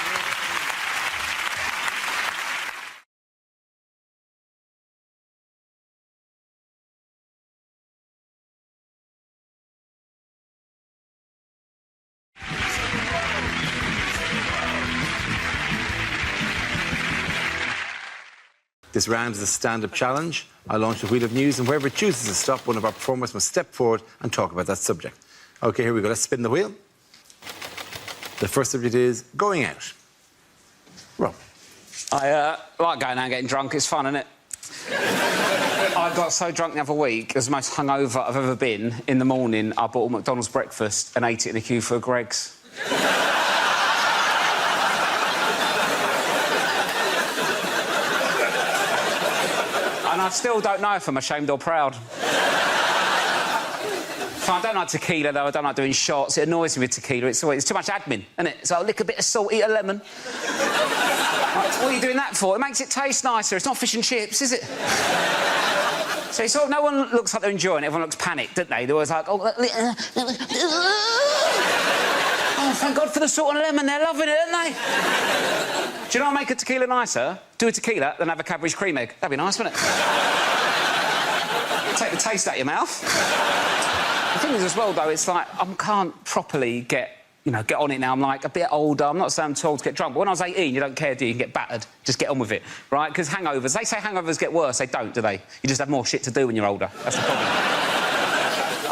This round is a stand-up challenge. I launch the wheel of news, and wherever it chooses to stop, one of our performers must step forward and talk about that subject. OK, here we go. Let's spin the wheel. The first subject is going out. Rob. I like going out and getting drunk. It's fun, isn't it? I got so drunk the other week. It was the most hungover I've ever been. In the morning, I bought a McDonald's breakfast and ate it in a queue for a Greggs. And I still don't know if I'm ashamed or proud. I don't like tequila, though. I don't like doing shots. It annoys me with tequila. It's too much admin, isn't it? So I'll lick a bit of salt, eat a lemon. What are you doing that for? It makes it taste nicer. It's not fish and chips, is it? So it's all, no one looks like they're enjoying it. Everyone looks panicked, don't they? They're always like, oh, thank God for the salt and lemon. They're loving it, aren't they? Do you know what make a tequila nicer? Do a tequila, then have a Cadbury's cream egg. That'd be nice, wouldn't it? Take the taste out of your mouth. The thing is, as well, though, it's like I can't properly get you know, get on it now. I'm like a bit older. I'm not saying I'm too old to get drunk, but when I was 18, you don't care, do you? You can get battered. Just get on with it, right? Because hangovers, they say hangovers get worse. They don't, do they? You just have more shit to do when you're older. That's the problem.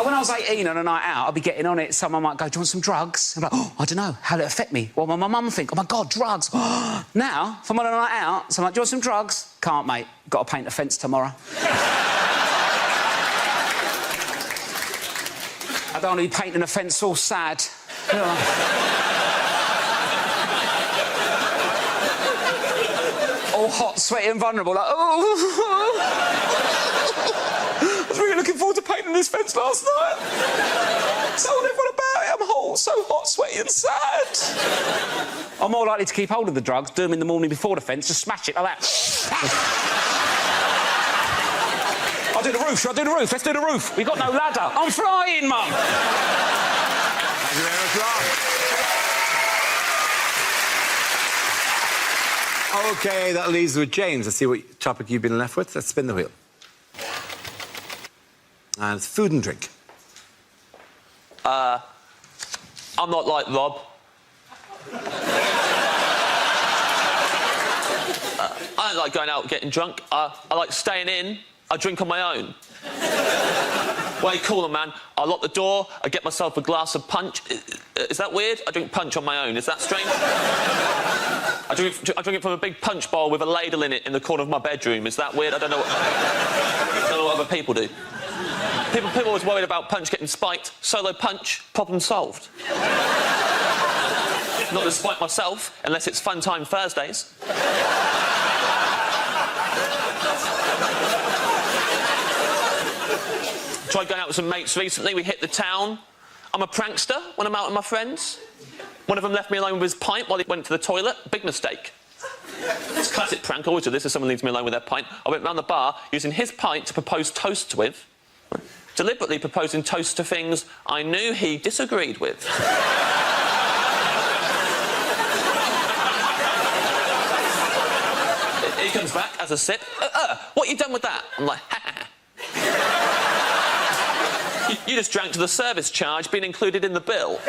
When I was 18 on a night out, I'd be getting on it. Someone might go, do you want some drugs? I'm like, oh, I don't know. How'll it affect me? What will my mum think? Oh, my God, drugs. Now, if I'm on a night out, so I'm like, do you want some drugs? Can't, mate. Got to paint a fence tomorrow. I don't want to be painting a fence all sad. You know. All hot, sweaty and vulnerable, like, oh... I was really looking forward to painting this fence last night. Told everyone about it. I'm so hot, sweaty and sad. I'm more likely to keep hold of the drugs, do them in the morning before the fence, just smash it like that. I'll do the roof, shall I do the roof? Let's do the roof. We've got no ladder. I'm flying, Mum. Thank you very much, Rob. OK, that leaves with James. Let's see what topic you've been left with. Let's spin the wheel. And it's food and drink. I'm not like Rob. I don't like going out getting drunk. I like staying in. I drink on my own. Way cooler, man. I lock the door, I get myself a glass of punch. Is that weird? I drink punch on my own. Is that strange? I drink it from a big punch bowl with a ladle in it in the corner of my bedroom. Is that weird? I don't know what other people do. People are always worried about punch getting spiked. Solo punch, problem solved. Not to spike myself, unless it's Fun Time Thursdays. Tried going out with some mates recently. We hit the town. I'm a prankster when I'm out with my friends. One of them left me alone with his pint while he went to the toilet. Big mistake. It's a classic prank. I always do this if someone leaves me alone with their pint. I went round the bar using his pint to propose toasts with. Deliberately proposing toasts to things I knew he disagreed with. He comes back, has a sip. What you done with that? I'm like, ha. You just drank to the service charge being included in the bill.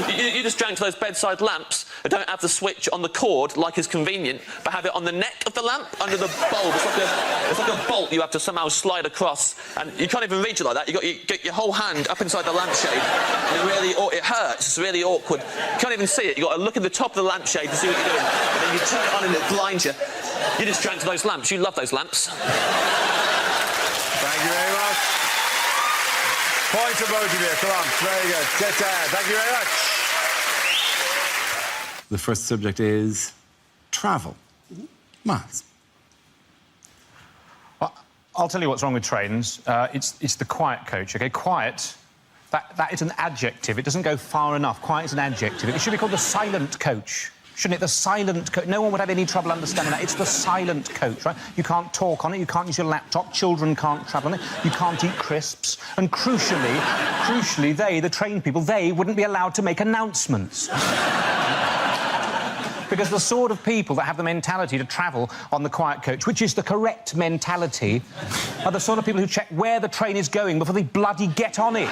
You just drank to those bedside lamps that don't have the switch on the cord like is convenient, but have it on the neck of the lamp under the bulb. It's like a bolt you have to somehow slide across, and you can't even reach it like that. You get your whole hand up inside the lampshade, and it hurts. It's really awkward. You can't even see it. You got to look at the top of the lampshade to see what you're doing, and then you turn it on and it blinds you. You just drank to those lamps. You love those lamps. Thank you very much. Point to both of you. Come on, very good. Thank you very much. The first subject is travel. Miles. Well, I'll tell you what's wrong with trains. It's the quiet coach, OK? Quiet, that is an adjective. It doesn't go far enough. Quiet is an adjective. It should be called the silent coach. Shouldn't it? The silent coach. No one would have any trouble understanding that. It's the silent coach, right? You can't talk on it, you can't use your laptop, children can't travel on it, you can't eat crisps, and crucially, they, the train people, they wouldn't be allowed to make announcements. Because the sort of people that have the mentality to travel on the quiet coach, which is the correct mentality, are the sort of people who check where the train is going before they bloody get on it.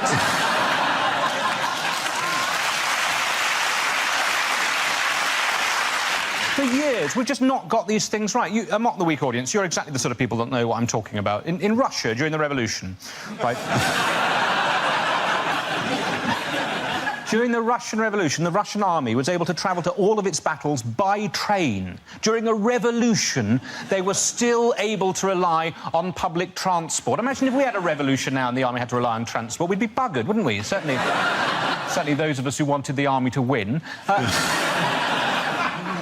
For years, we've just not got these things right. Mock the Week audience, you're exactly the sort of people that know what I'm talking about. In Russia, during the revolution, right? During the Russian Revolution, the Russian army was able to travel to all of its battles by train. During a revolution, they were still able to rely on public transport. Imagine if we had a revolution now and the army had to rely on transport, we'd be buggered, wouldn't we? Certainly those of us who wanted the army to win.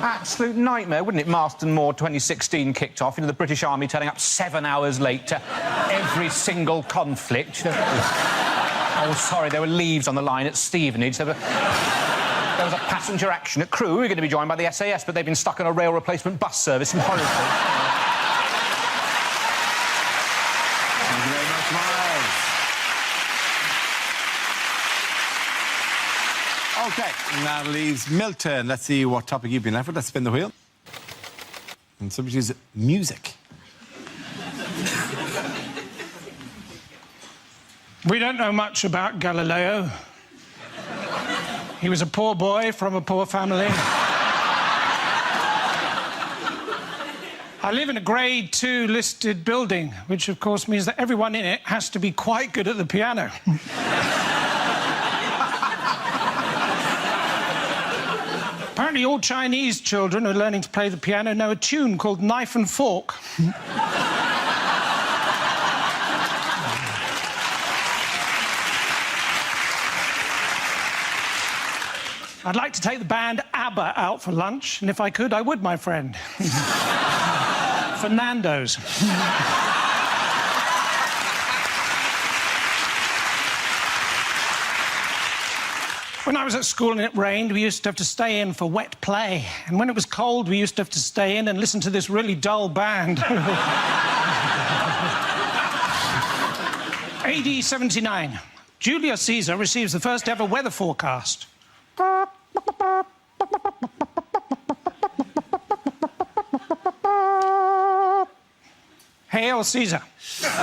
Absolute nightmare, wouldn't it? Marston Moor 2016 kicked off, the British Army turning up 7 hours late to every single conflict. Oh, sorry, there were leaves on the line at Stevenage. There was a passenger action at Crewe. We were going to be joined by the SAS, but they've been stuck on a rail replacement bus service in Horrible. Thank you very much, Miles. OK, now leaves Milton. Let's see what topic you've been left with. Let's spin the wheel. And the subject is music. We don't know much about Galileo. He was a poor boy from a poor family. I live in a Grade 2 listed building, which of course means that everyone in it has to be quite good at the piano. Apparently all Chinese children who are learning to play the piano know a tune called Knife and Fork. I'd like to take the band ABBA out for lunch, and if I could, I would, my friend. For Nando's. When I was at school and it rained, we used to have to stay in for wet play. And when it was cold, we used to have to stay in and listen to this really dull band. AD 79. Julius Caesar receives the first ever weather forecast. Hail Caesar. Thank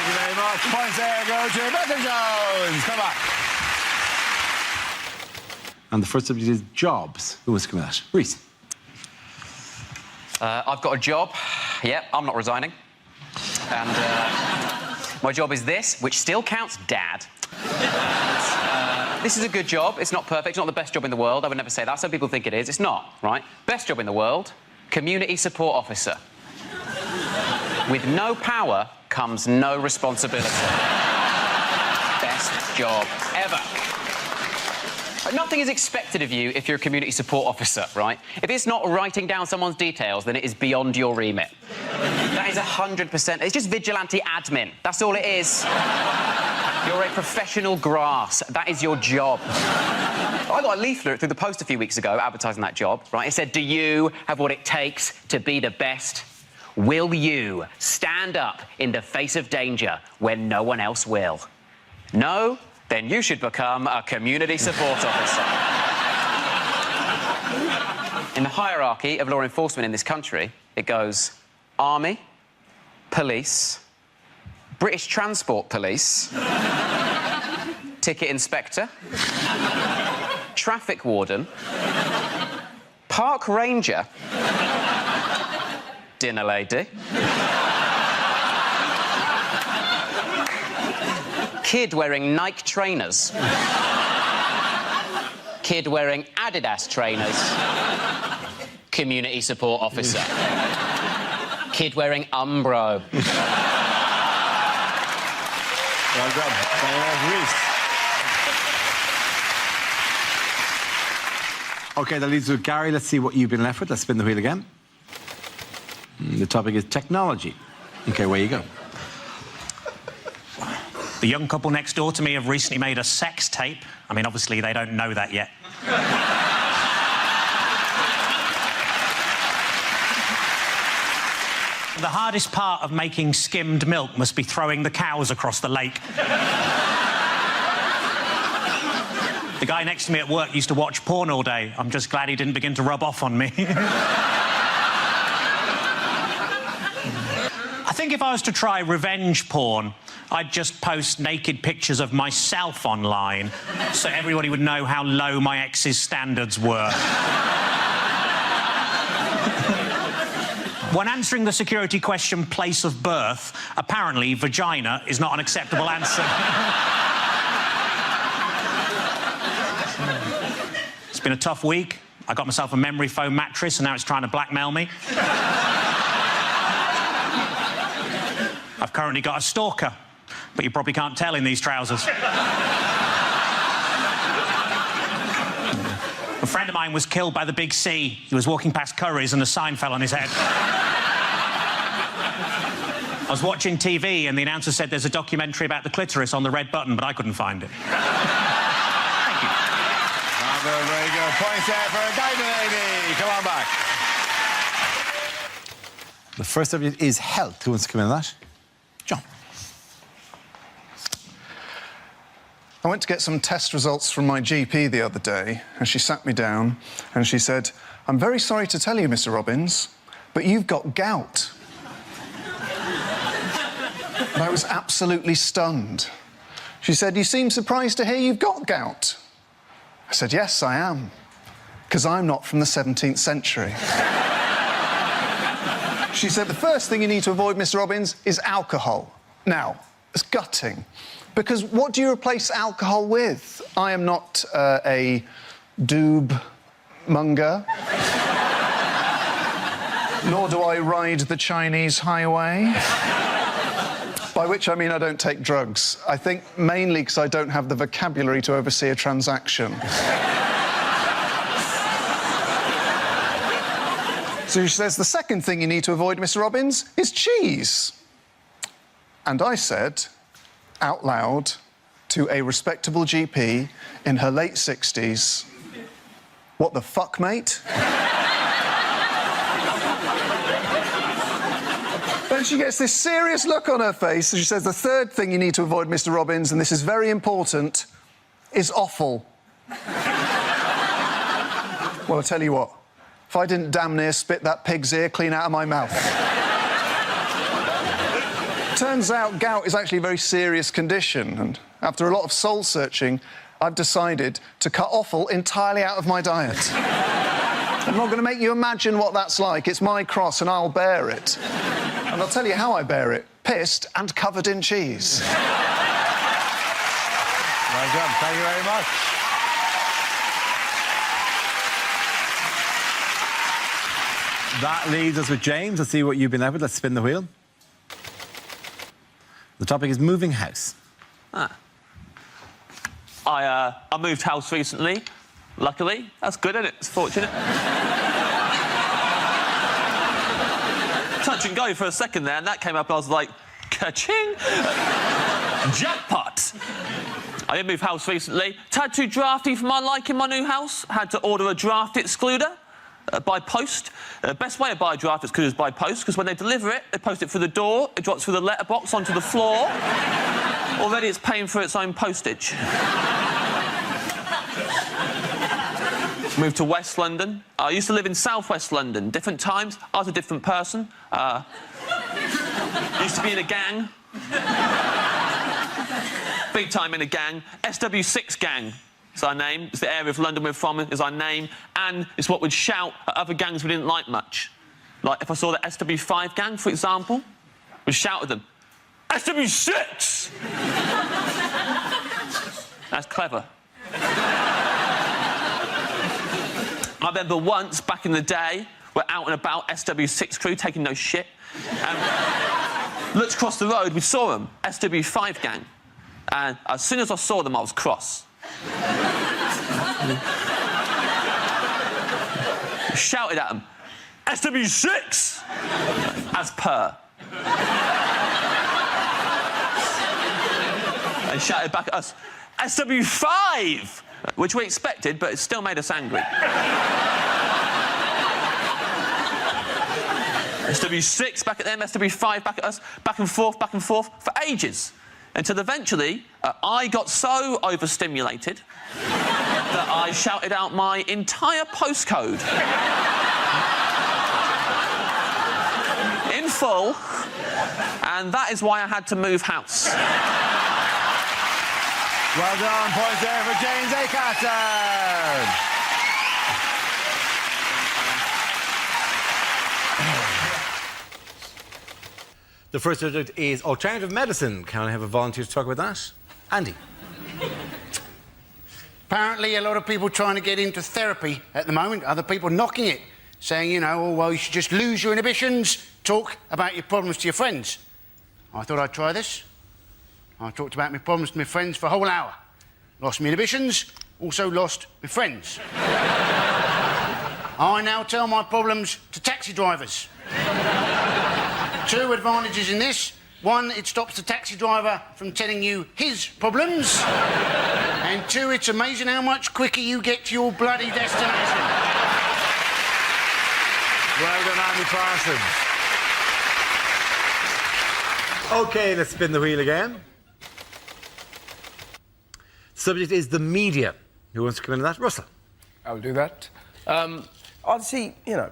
you very much. Points there go to Better Jones. Come on. And the first subject is jobs. Who wants to come at? Reese. I've got a job. Yep, I'm not resigning. And my job is this, which still counts Dad. This is a good job. It's not perfect. It's not the best job in the world. I would never say that. Some people think it is. It's not, right? Best job in the world, community support officer. With no power comes no responsibility. Best job ever. Nothing is expected of you if you're a community support officer, right? If it's not writing down someone's details, then it is beyond your remit. That is 100%. It's just vigilante admin. That's all it is. You're a professional grass. That is your job. I got a leaflet through the post a few weeks ago advertising that job, right? It said, do you have what it takes to be the best? Will you stand up in the face of danger when no one else will? No? Then you should become a community support officer. In the hierarchy of law enforcement in this country, it goes Army, Police, British Transport Police, Ticket Inspector, Traffic Warden, Park Ranger, Dinner Lady, Kid wearing Nike trainers, Kid wearing Adidas trainers, Community Support Officer, Kid wearing Umbro. Well done. Reese. OK, that leaves with Gary. Let's see what you've been left with. Let's spin the wheel again. The topic is technology. OK, where you go. The young couple next door to me have recently made a sex tape. I mean, obviously, they don't know that yet. The hardest part of making skimmed milk must be throwing the cows across the lake. The guy next to me at work used to watch porn all day. I'm just glad he didn't begin to rub off on me. I think if I was to try revenge porn, I'd just post naked pictures of myself online so everybody would know how low my ex's standards were. When answering the security question, place of birth, apparently vagina is not an acceptable answer. It's been a tough week. I got myself a memory foam mattress and now it's trying to blackmail me. I've currently got a stalker, but you probably can't tell in these trousers. A friend of mine was killed by the big C. He was walking past Curry's and a sign fell on his head. I was watching TV and the announcer said there's a documentary about the clitoris on the red button, but I couldn't find it. Thank you. Very good. Points there for Dinah Lady. Come on back. The first subject is health. Who wants to come in on that? John. I went to get some test results from my GP the other day, and she sat me down and she said, "I'm very sorry to tell you, Mr. Robbins, but you've got gout." And I was absolutely stunned. She said, "You seem surprised to hear you've got gout." I said, "Yes, I am, because I'm not from the 17th century." She said, "The first thing you need to avoid, Mr. Robbins, is alcohol." Now, it's gutting, because what do you replace alcohol with? I am not a doob monger, nor do I ride the Chinese highway. By which I mean I don't take drugs. I think mainly because I don't have the vocabulary to oversee a transaction. So she says, "The second thing you need to avoid, Mr. Robbins, is cheese." And I said, out loud, to a respectable GP in her late 60s, "What the fuck, mate?" Then she gets this serious look on her face, and she says, "The third thing you need to avoid, Mr. Robbins, and this is very important, is offal." Well, I tell you what, if I didn't damn near spit that pig's ear clean out of my mouth. Turns out gout is actually a very serious condition, and after a lot of soul-searching, I've decided to cut offal entirely out of my diet. I'm not going to make you imagine what that's like. It's my cross, and I'll bear it. And I'll tell you how I bear it. Pissed and covered in cheese. Well done. Thank you very much. That leaves us with James. Let's see what you've been left with. Let's spin the wheel. The topic is moving house. I moved house recently. Luckily. That's good, isn't it? It's fortunate. Touch and go for a second there, and that came up, and I was like, ka-ching! Jackpot! I did move house recently. Tad too drafty for my liking, my new house. Had to order a draft excluder by post. Best way to buy a draft excluder is by post, because when they deliver it, they post it through the door, it drops through the letterbox onto the floor. Already it's paying for its own postage. Moved to West London. I used to live in South West London. Different times, I was a different person. Used to be in a gang. Big time in a gang. SW6 gang is our name. It's the area of London we're from, is our name. And it's what we'd shout at other gangs we didn't like much. Like, if I saw the SW5 gang, for example, we'd shout at them, SW6! That's clever. I remember once, back in the day, we're out and about, SW6 crew, taking no shit. Looked across the road, we saw them, SW5 gang. And as soon as I saw them, I was cross. Shouted at them, SW6! As per. They shouted back at us, SW5! Which we expected, but it still made us angry. SW6 back at them, SW5 back at us, back and forth for ages. Until eventually, I got so overstimulated that I shouted out my entire postcode. In full, and that is why I had to move house. Well done. Points there for James Acaster. The first subject is alternative medicine. Can I have a volunteer to talk about that? Andy. Apparently, a lot of people trying to get into therapy at the moment. Other people knocking it, saying, you know, oh, well, you should just lose your inhibitions, talk about your problems to your friends. I thought I'd try this. I talked about my problems to my friends for a whole hour. Lost my inhibitions, also lost my friends. I now tell my problems to taxi drivers. 2 advantages in this. 1, it stops the taxi driver from telling you his problems. And 2, it's amazing how much quicker you get to your bloody destination. Well done, Andy Parsons. OK, let's spin the wheel again. Subject is the media. Who wants to come into that? Russell. I'll do that. Obviously, you know,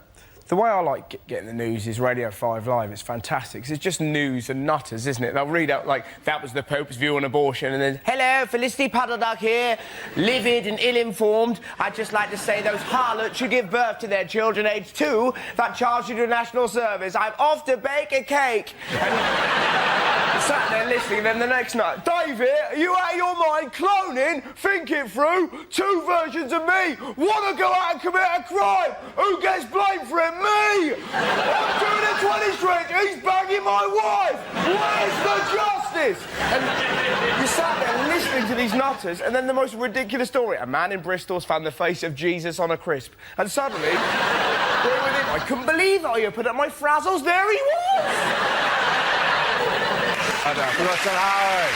The way I like getting the news is Radio 5 Live. It's fantastic, 'cause it's just news and nutters, isn't it? They'll read out, like, that was the Pope's view on abortion, and then, hello, Felicity Puddleduck here, livid and ill-informed. I'd just like to say those harlots should give birth to their children aged 2 that charge you to national service. I'm off to bake a cake. And sat there listening, and then the next night, David, are you out of your mind? Cloning? Think it through. 2 versions of me. Want to go out and commit a crime? Who gets blamed for it? Me! I'm doing a 20 string. He's banging my wife. Where's the justice? And you sat there listening to these nutters, and then the most ridiculous story. A man in Bristol's found the face of Jesus on a crisp. And suddenly, there with him, I couldn't believe it. I opened up my frazzles. There he was! Russell Howard.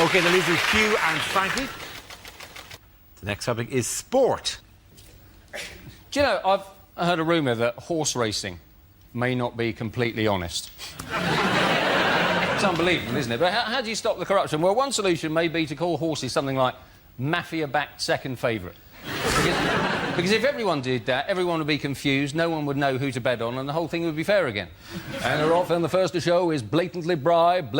OK, the losers Hugh and Frankie. The next topic is sport. Do you know, I've heard a rumour that horse racing may not be completely honest. It's unbelievable, isn't it? But how do you stop the corruption? Well, one solution may be to call horses something like mafia-backed second favourite. Because if everyone did that, everyone would be confused, no one would know who to bet on, and the whole thing would be fair again. And they're off, and the first to show is blatantly bribed,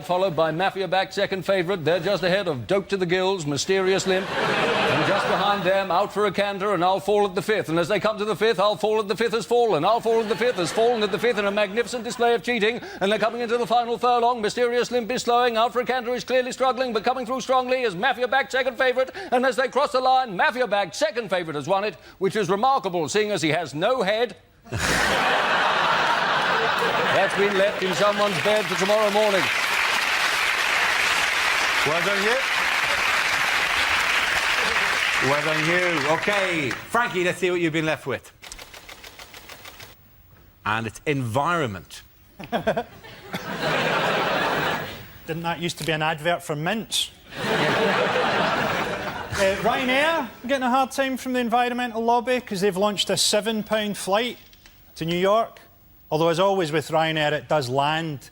followed by mafia-backed second favourite. They're just ahead of Dope to the Gills, Mysterious Limp, and just behind them, Out for a Canter, and I'll Fall at the Fifth. And as they come to the fifth, I'll Fall at the Fifth has fallen. I'll Fall at the Fifth has fallen at the fifth in a magnificent display of cheating, and they're coming into the final furlong. Mysterious Limp is slowing, Out for a Canter is clearly struggling, but coming through strongly is mafia-backed second favourite, and as they cross the line, mafia-backed second favourite has won it, which is remarkable, seeing as he has no head. That's been left in someone's bed for tomorrow morning. Well done, you. Well done, you. OK, Frankie, let's see what you've been left with. And it's environment. Didn't that used to be an advert for mints? Ryanair getting a hard time from the environmental lobby because they've launched a £7 flight to New York. Although, as always with Ryanair, it does land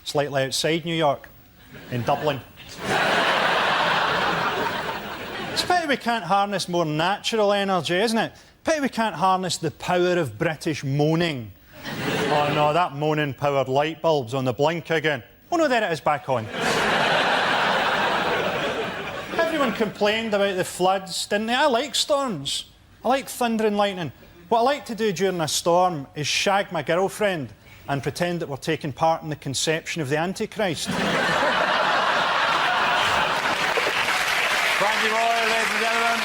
slightly outside New York, in Dublin. It's a pity we can't harness more natural energy, isn't it? Pity we can't harness the power of British moaning. Oh no, that moaning-powered light bulb's on the blink again. Oh no, there it is, back on. Everyone complained about the floods, didn't they? I like storms. I like thunder and lightning. What I like to do during a storm is shag my girlfriend and pretend that we're taking part in the conception of the Antichrist. Frankie Royal, ladies and gentlemen.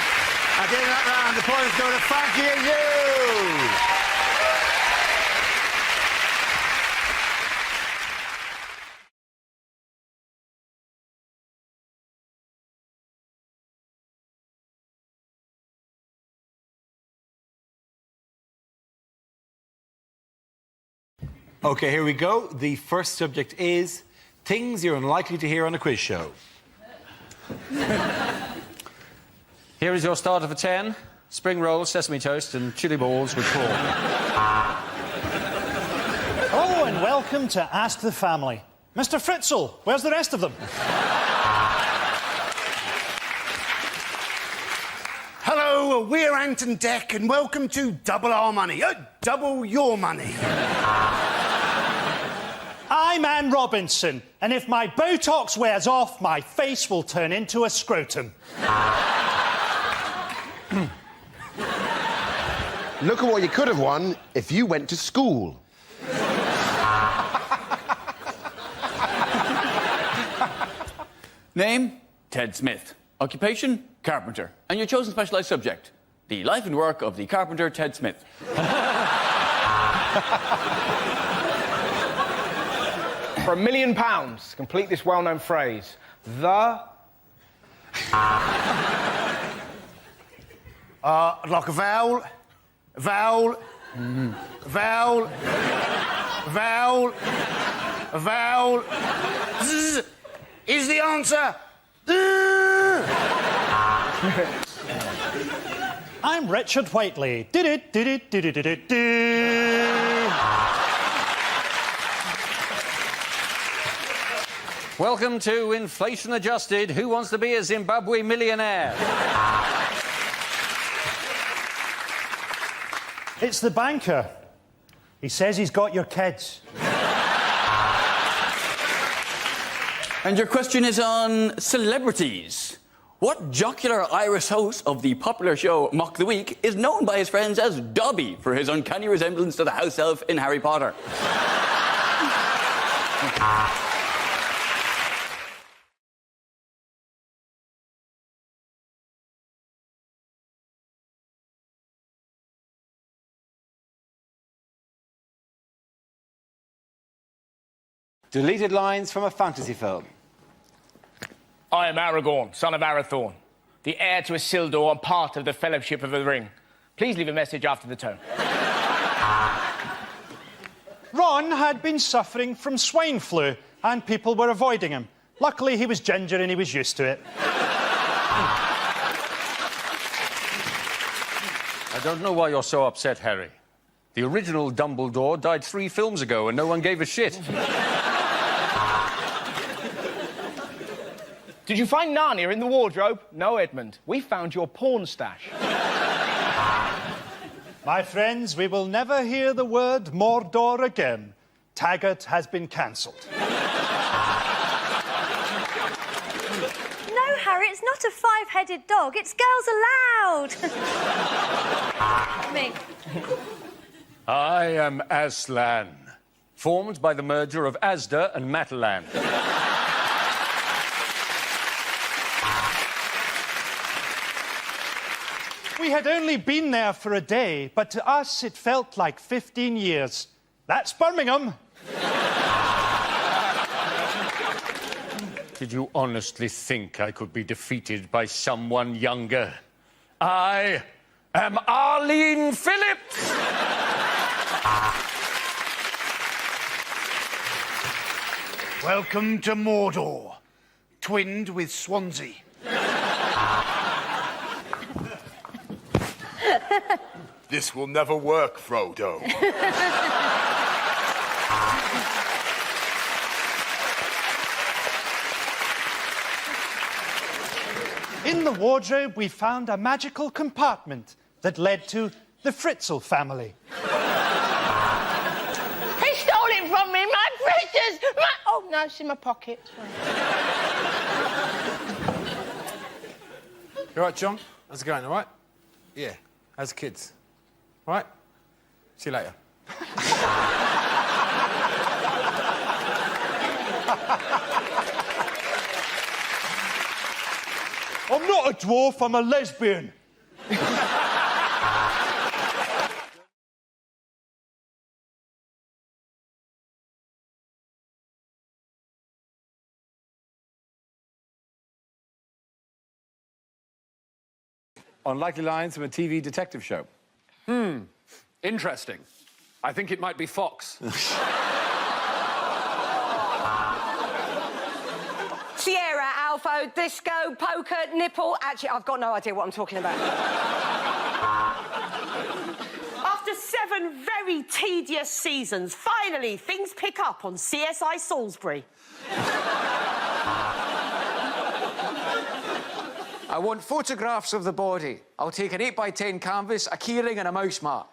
At the end of that round, the points go to Frankie and you. OK, here we go. The first subject is things you're unlikely to hear on a quiz show. Here is your starter for 10. Spring rolls, sesame toast and chili balls with corn. Hello and welcome to Ask the Family. Mr. Fritzl, where's the rest of them? Hello, we're Ant and Dec, and welcome to Double Our Money. Double your money. I'm Anne Robinson, and if my Botox wears off, my face will turn into a scrotum. Look at what you could have won if you went to school. Name? Ted Smith. Occupation? Carpenter. And your chosen specialised subject? The life and work of the carpenter Ted Smith. For £1 million, complete this well-known phrase. The... like a vowel. Vowel. Vowel. Vowel. Vowel. Zzz. Is the answer. I'm Richard Whiteley. Welcome to Inflation Adjusted. Who wants to be a Zimbabwe millionaire? It's the banker. He says he's got your kids. And your question is on celebrities. What jocular Irish host of the popular show Mock the Week is known by his friends as Dobby for his uncanny resemblance to the house elf in Harry Potter? Deleted lines from a fantasy film. I am Aragorn, son of Arathorn, the heir to Isildur and part of the Fellowship of the Ring. Please leave a message after the tone. Ron had been suffering from swine flu and people were avoiding him. Luckily, he was ginger and he was used to it. I don't know why you're so upset, Harry. The original Dumbledore died 3 films ago and no one gave a shit. Did you find Narnia in the wardrobe? No, Edmund. We found your porn stash. My friends, we will never hear the word Mordor again. Taggart has been cancelled. No, Harry, it's not a 5-headed dog. It's girls allowed. Me. I am Aslan, formed by the merger of Asda and Matalan. We had only been there for a day, but to us it felt like 15 years. That's Birmingham. Did you honestly think I could be defeated by someone younger? I am Arlene Phillips! Welcome to Mordor, twinned with Swansea. This will never work, Frodo. In the wardrobe, we found a magical compartment that led to the Fritzl family. He stole it from me, my precious! Oh, no, it's in my pocket. You all right, John? How's it going, all right? Yeah. How's the kids? All right? See you later. I'm not a dwarf, I'm a lesbian. Unlikely lines from a TV detective show. Interesting. I think it might be Fox. Sierra, Alpha, Disco, Poker, Nipple... Actually, I've got no idea what I'm talking about. After 7 very tedious seasons, finally, things pick up on CSI Salisbury. I want photographs of the body. I'll take an 8x10 canvas, a keyring and a mouse mat.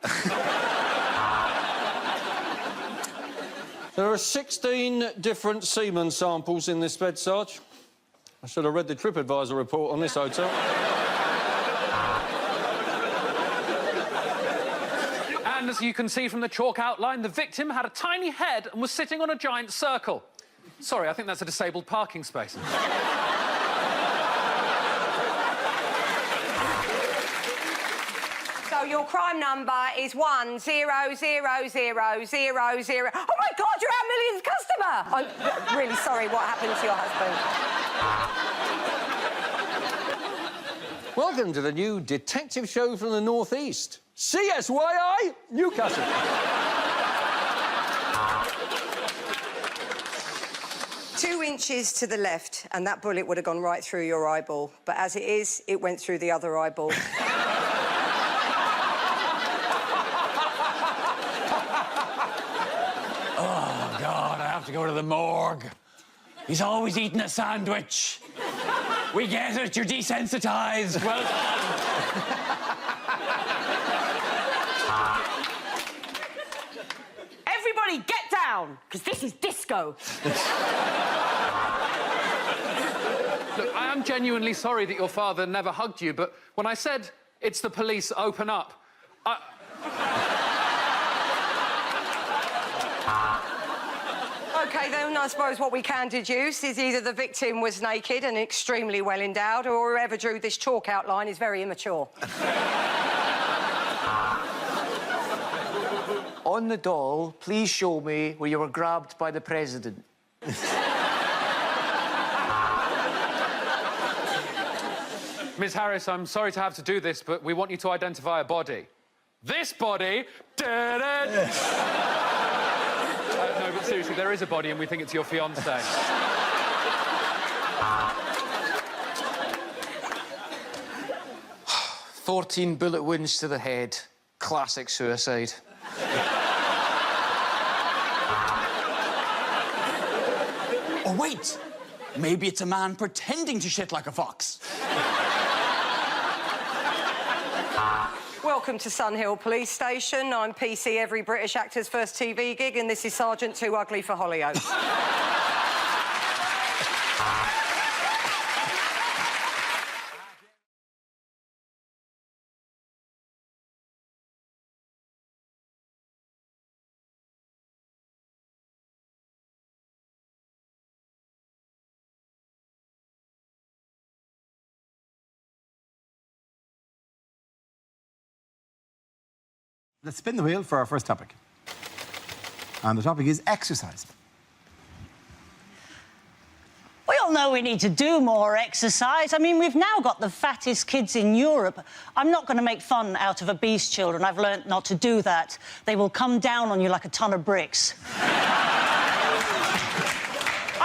There are 16 different semen samples in this bed, Sarge. I should have read the TripAdvisor report on this hotel. And as you can see from the chalk outline, the victim had a tiny head and was sitting on a giant circle. Sorry, I think that's a disabled parking space. So your crime number is 1000000. Oh, my God, you're our millionth customer! I'm really sorry what happened to your husband. Welcome to the new detective show from the Northeast. CSYI Newcastle. 2 inches to the left, and that bullet would have gone right through your eyeball. But as it is, it went through the other eyeball. Oh, God, I have to go to the morgue. He's always eating a sandwich. We get it, you're desensitized. Well done. down, because this is disco. Look, I am genuinely sorry that your father never hugged you, but when I said, it's the police, open up, OK, then, I suppose what we can deduce is either the victim was naked and extremely well endowed, or whoever drew this chalk outline is very immature. On the doll, please show me where you were grabbed by the president. Miss Harris, I'm sorry to have to do this, but we want you to identify a body. This body... No, but seriously, there is a body and we think it's your fiancé. 14 bullet wounds to the head. Classic suicide. Oh, wait! Maybe it's a man pretending to shit like a fox. Welcome to Sunhill Police Station. I'm PC, every British actor's first TV gig, and this is Sergeant Too Ugly for Hollyoaks. Let's spin the wheel for our first topic. And the topic is exercise. We all know we need to do more exercise. I mean, we've now got the fattest kids in Europe. I'm not going to make fun out of obese children. I've learnt not to do that. They will come down on you like a ton of bricks.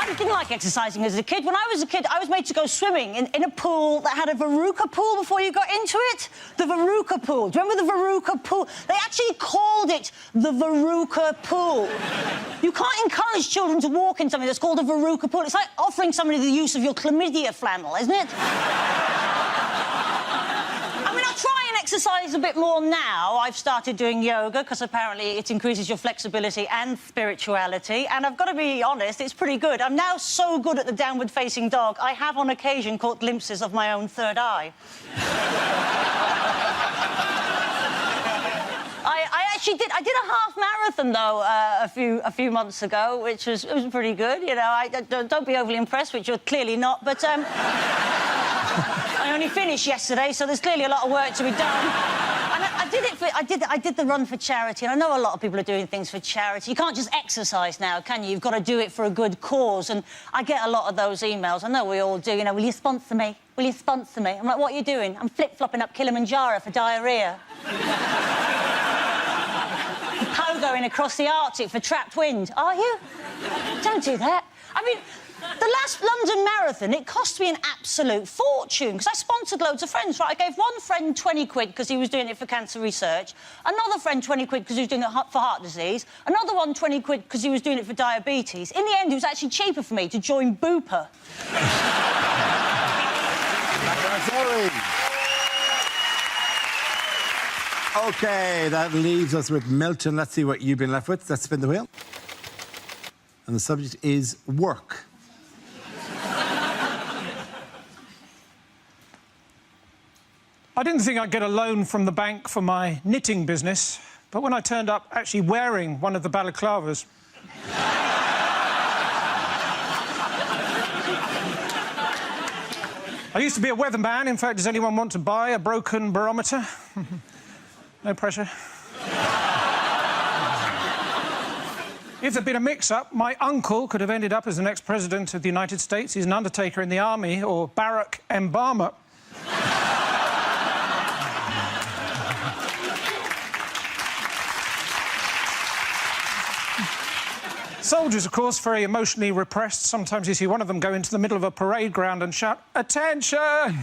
I didn't like exercising as a kid. When I was a kid, I was made to go swimming in a pool that had a Veruca pool before you got into it. The Veruca pool. Do you remember the Veruca pool? They actually called it the Veruca pool. You can't encourage children to walk in something that's called a Veruca pool. It's like offering somebody the use of your chlamydia flannel, isn't it? I mean, I try and exercise a bit more now. I've started doing yoga because apparently it increases your flexibility and spirituality. And I've got to be honest, it's pretty good. I'm now so good at the downward-facing dog, I have on occasion caught glimpses of my own third eye. I did a half marathon though a few months ago, which was pretty good. You know, don't be overly impressed, which you're clearly not. But I only finished yesterday, so there's clearly a lot of work to be done. And I did the run for charity, and I know a lot of people are doing things for charity. You can't just exercise now, can you? You've got to do it for a good cause. And I get a lot of those emails. I know we all do. You know, will you sponsor me? Will you sponsor me? I'm like, what are you doing? I'm flip-flopping up Kilimanjaro for diarrhoea. Going across the Arctic for trapped wind. Are you? Don't do that. I mean, the last London Marathon, it cost me an absolute fortune because I sponsored loads of friends, right? I gave one friend 20 quid because he was doing it for cancer research, another friend 20 quid because he was doing it for heart disease, another one 20 quid because he was doing it for diabetes. In the end, it was actually cheaper for me to join Bupa. OK, that leaves us with Milton. Let's see what you've been left with. Let's spin the wheel. And the subject is work. I didn't think I'd get a loan from the bank for my knitting business, but when I turned up actually wearing one of the balaclavas... I used to be a weatherman. In fact, does anyone want to buy a broken barometer? No pressure. If there'd been a mix-up, my uncle could have ended up as the next president of the United States. He's an undertaker in the army, or Barack Obama. Soldiers, of course, very emotionally repressed. Sometimes you see one of them go into the middle of a parade ground and shout, "Attention!"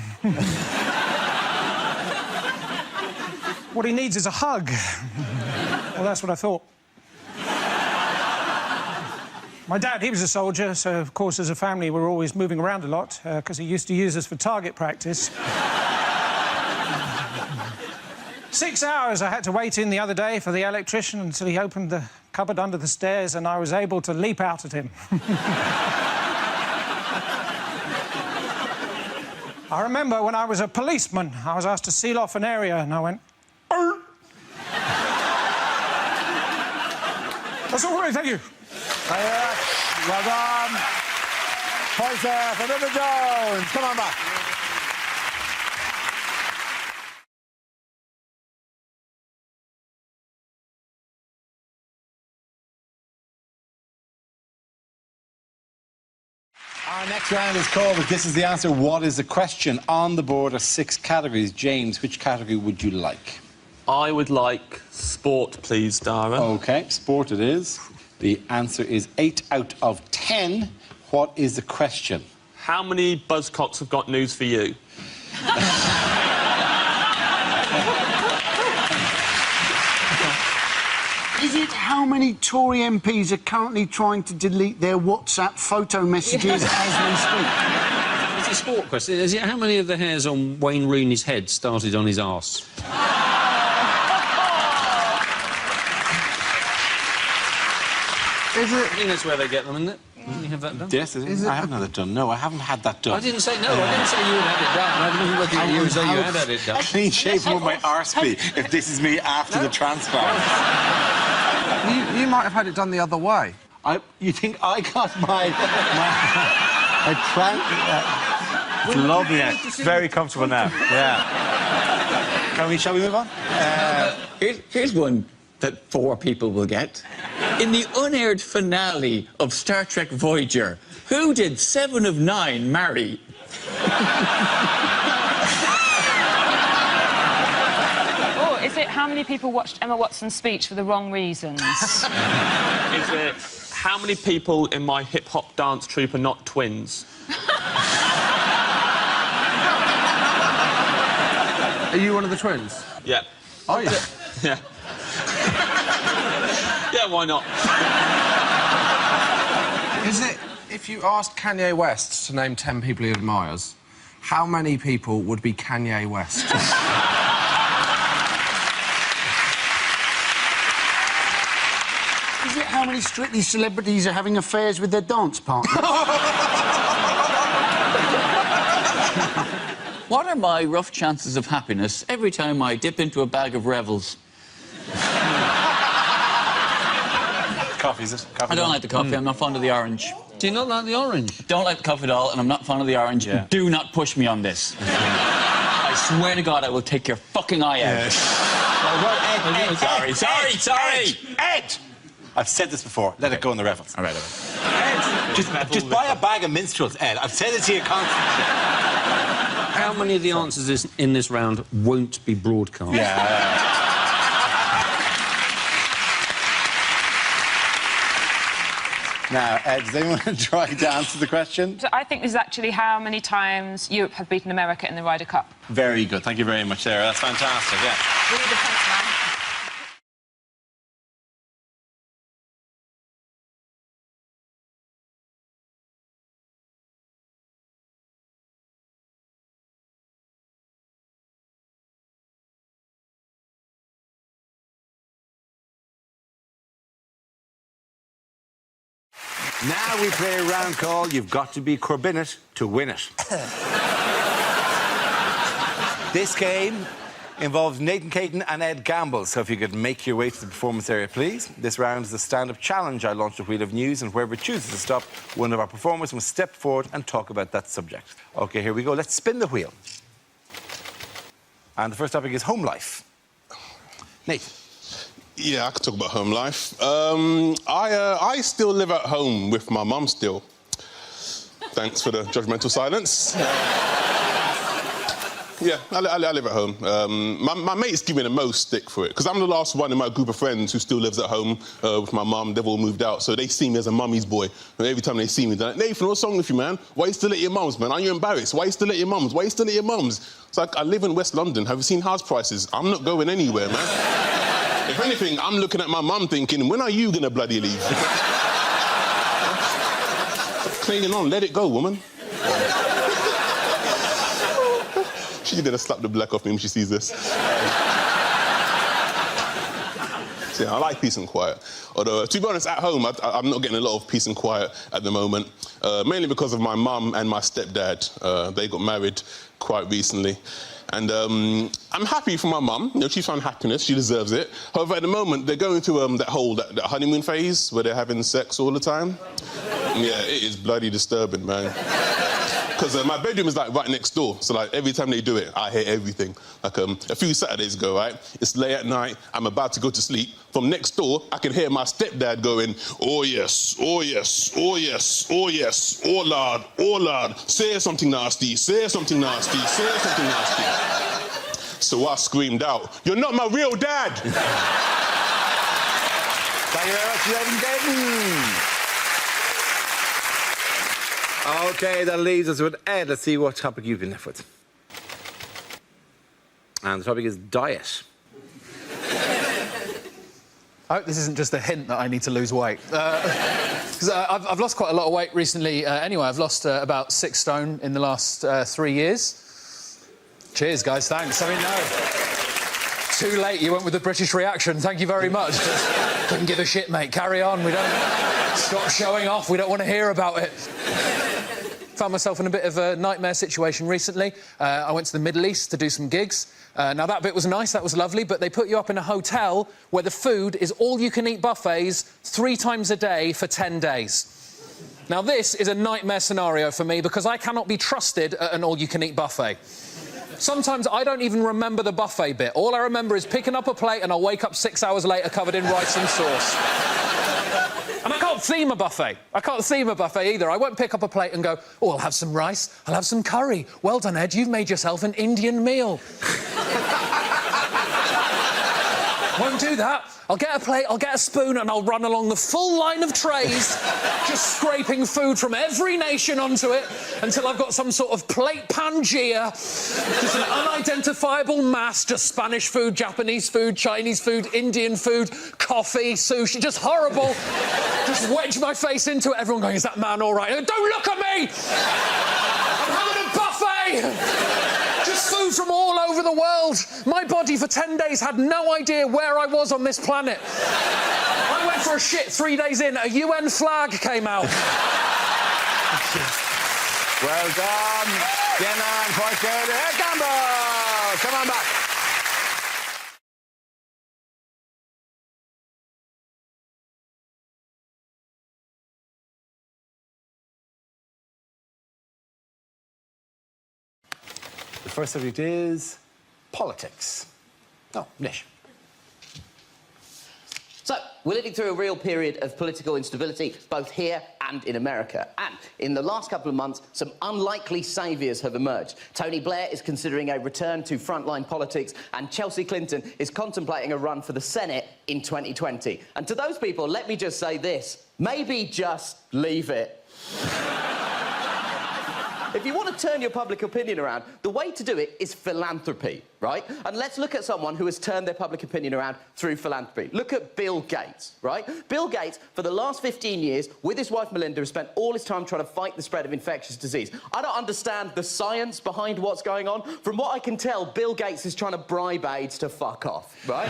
What he needs is a hug. Well, that's what I thought. My dad, he was a soldier, so, of course, as a family, we were always moving around a lot, because he used to use us for target practice. 6 hours I had to wait in the other day for the electrician until he opened the cupboard under the stairs and I was able to leap out at him. I remember when I was a policeman, I was asked to seal off an area and I went... "Arr." That's all right, thank you. Well done. Points there for Mr. Jones. Come on back. Our next round is called This Is the Answer, What is the Question? On the board are 6 categories. James, which category would you like? I would like sport, please, Dara. OK, sport it is. The answer is 8 out of 10. What is the question? How many buzzcocks have got news for you? Is it how many Tory MPs are currently trying to delete their WhatsApp photo messages as we speak? It's a sport question. Is it how many of the hairs on Wayne Rooney's head started on his arse? Is it? I think that's where they get them, isn't it? Didn't you have that done? Yes, is it? I haven't had it done. No, I haven't had that done. I didn't say no. I didn't say you would have it done. I didn't look at you as though you had it done. Clean shaven would my arse be if this is me after the transplant? You might have had it done the other way. You think I got my it's lovely. It's very comfortable now. Yeah. Shall we move on? Here's one that 4 people will get. In the unaired finale of Star Trek Voyager, who did 7 of 9 marry? Or is it how many people watched Emma Watson's speech for the wrong reasons? Is it how many people in my hip-hop dance troupe are not twins? Are you one of the twins? Yeah. Are you? Yeah. Yeah, why not? Is it, if you asked Kanye West to name 10 people he admires, how many people would be Kanye West? Is it how many Strictly celebrities are having affairs with their dance partners? What are my rough chances of happiness every time I dip into a bag of Revels? Coffee, is it? Coffee I don't like the coffee. I'm not fond of the orange. Do you not like the orange? Don't like the coffee at all, and I'm not fond of the orange. Yeah. Do not push me on this. I swear to God, I will take your fucking eye out. Sorry. Ed! I've said this before. Let it go in the Revels. All right. Ed, just buy a bag of minstrels, Ed. I've said it to you constantly. How many of the answers in this round won't be broadcast? Yeah. Now, Ed, does anyone try to answer the question? So I think this is actually how many times Europe have beaten America in the Ryder Cup. Very good. Thank you very much, Sarah. That's fantastic, yeah. Really defense, man. Now we play a round called You've Got to Be Corbinate to Win It. This game involves Nathan Caton and Ed Gamble, so if you could make your way to the performance area, please. This round is a stand-up challenge. I launched a wheel of news, and whoever chooses to stop, one of our performers must step forward and talk about that subject. OK, here we go. Let's spin the wheel. And the first topic is home life. Nathan. Yeah, I could talk about home life. I still live at home with my mum still. Thanks for the judgmental silence. Yeah, I live at home. My mates give me the most stick for it, because I'm the last one in my group of friends who still lives at home with my mum. They've all moved out, so they see me as a mummy's boy. And every time they see me, they're like, Nathan, what's wrong with you, man? Why are you still at your mum's, man? Are you embarrassed? Why are you still at your mum's? Why are you still at your mum's? It's like, I live in West London. Have you seen house prices? I'm not going anywhere, man. If anything, I'm looking at my mum thinking, when are you gonna bloody leave? Clinging on, let it go, woman. She's gonna slap the black off me when she sees this. So, yeah, I like peace and quiet. Although, to be honest, at home, I'm not getting a lot of peace and quiet at the moment, mainly because of my mum and my stepdad. They got married quite recently. And I'm happy for my mum. You know, she found happiness. She deserves it. However, at the moment, they're going through that honeymoon phase where they're having sex all the time. Yeah, it is bloody disturbing, man. Because my bedroom is, like, right next door. So, like, every time they do it, I hear everything. Like, a few Saturdays ago, right? It's late at night. I'm about to go to sleep. From next door, I can hear my stepdad going, "Oh, yes, oh, yes, oh, yes, oh, yes, oh, Lord, say something nasty, say something nasty, say something nasty." So I screamed out, "You're not my real dad!" Thank you very much, ladies and gentlemen. OK, that leaves us with Ed. Let's see what topic you've been left with. And the topic is diet. I hope this isn't just a hint that I need to lose weight. Because I've lost quite a lot of weight recently anyway. I've lost about 6 stone in the last 3 years. Cheers, guys, thanks. I mean, no. Too late, you went with the British reaction. Thank you very much. Couldn't give a shit, mate. Carry on. We don't... Stop showing off. We don't want to hear about it. Found myself in a bit of a nightmare situation recently. I went to the Middle East to do some gigs. Now, that bit was nice, that was lovely, but they put you up in a hotel where the food is all-you-can-eat buffets 3 times a day for 10 days. Now, this is a nightmare scenario for me because I cannot be trusted at an all-you-can-eat buffet. Sometimes I don't even remember the buffet bit. All I remember is picking up a plate and I'll wake up 6 hours later covered in rice and sauce. And I can't theme a buffet. I can't theme a buffet either. I won't pick up a plate and go, "Oh, I'll have some rice, I'll have some curry. Well done, Ed, you've made yourself an Indian meal." Won't do that. I'll get a plate, I'll get a spoon, and I'll run along the full line of trays, just scraping food from every nation onto it until I've got some sort of plate Pangea, just an unidentifiable mass, just Spanish food, Japanese food, Chinese food, Indian food, coffee, sushi, just horrible. Just wedge my face into it, everyone going, "Is that man all right?" Don't look at me! I'm having a buffet! Just food from all over the world. My body for 10 days had no idea where I was on this planet. I went for a shit 3 days in, a UN flag came out. Well done. Jenna and point go to Ed Gamble. Come on back. The first subject is politics. Oh, Nish. So, we're living through a real period of political instability, both here and in America. And in the last couple of months, some unlikely saviours have emerged. Tony Blair is considering a return to frontline politics, and Chelsea Clinton is contemplating a run for the Senate in 2020. And to those people, let me just say this. Maybe just leave it. If you want to turn your public opinion around, the way to do it is philanthropy, right? And let's look at someone who has turned their public opinion around through philanthropy. Look at Bill Gates, right? Bill Gates, for the last 15 years, with his wife Melinda, has spent all his time trying to fight the spread of infectious disease. I don't understand the science behind what's going on. From what I can tell, Bill Gates is trying to bribe AIDS to fuck off, right?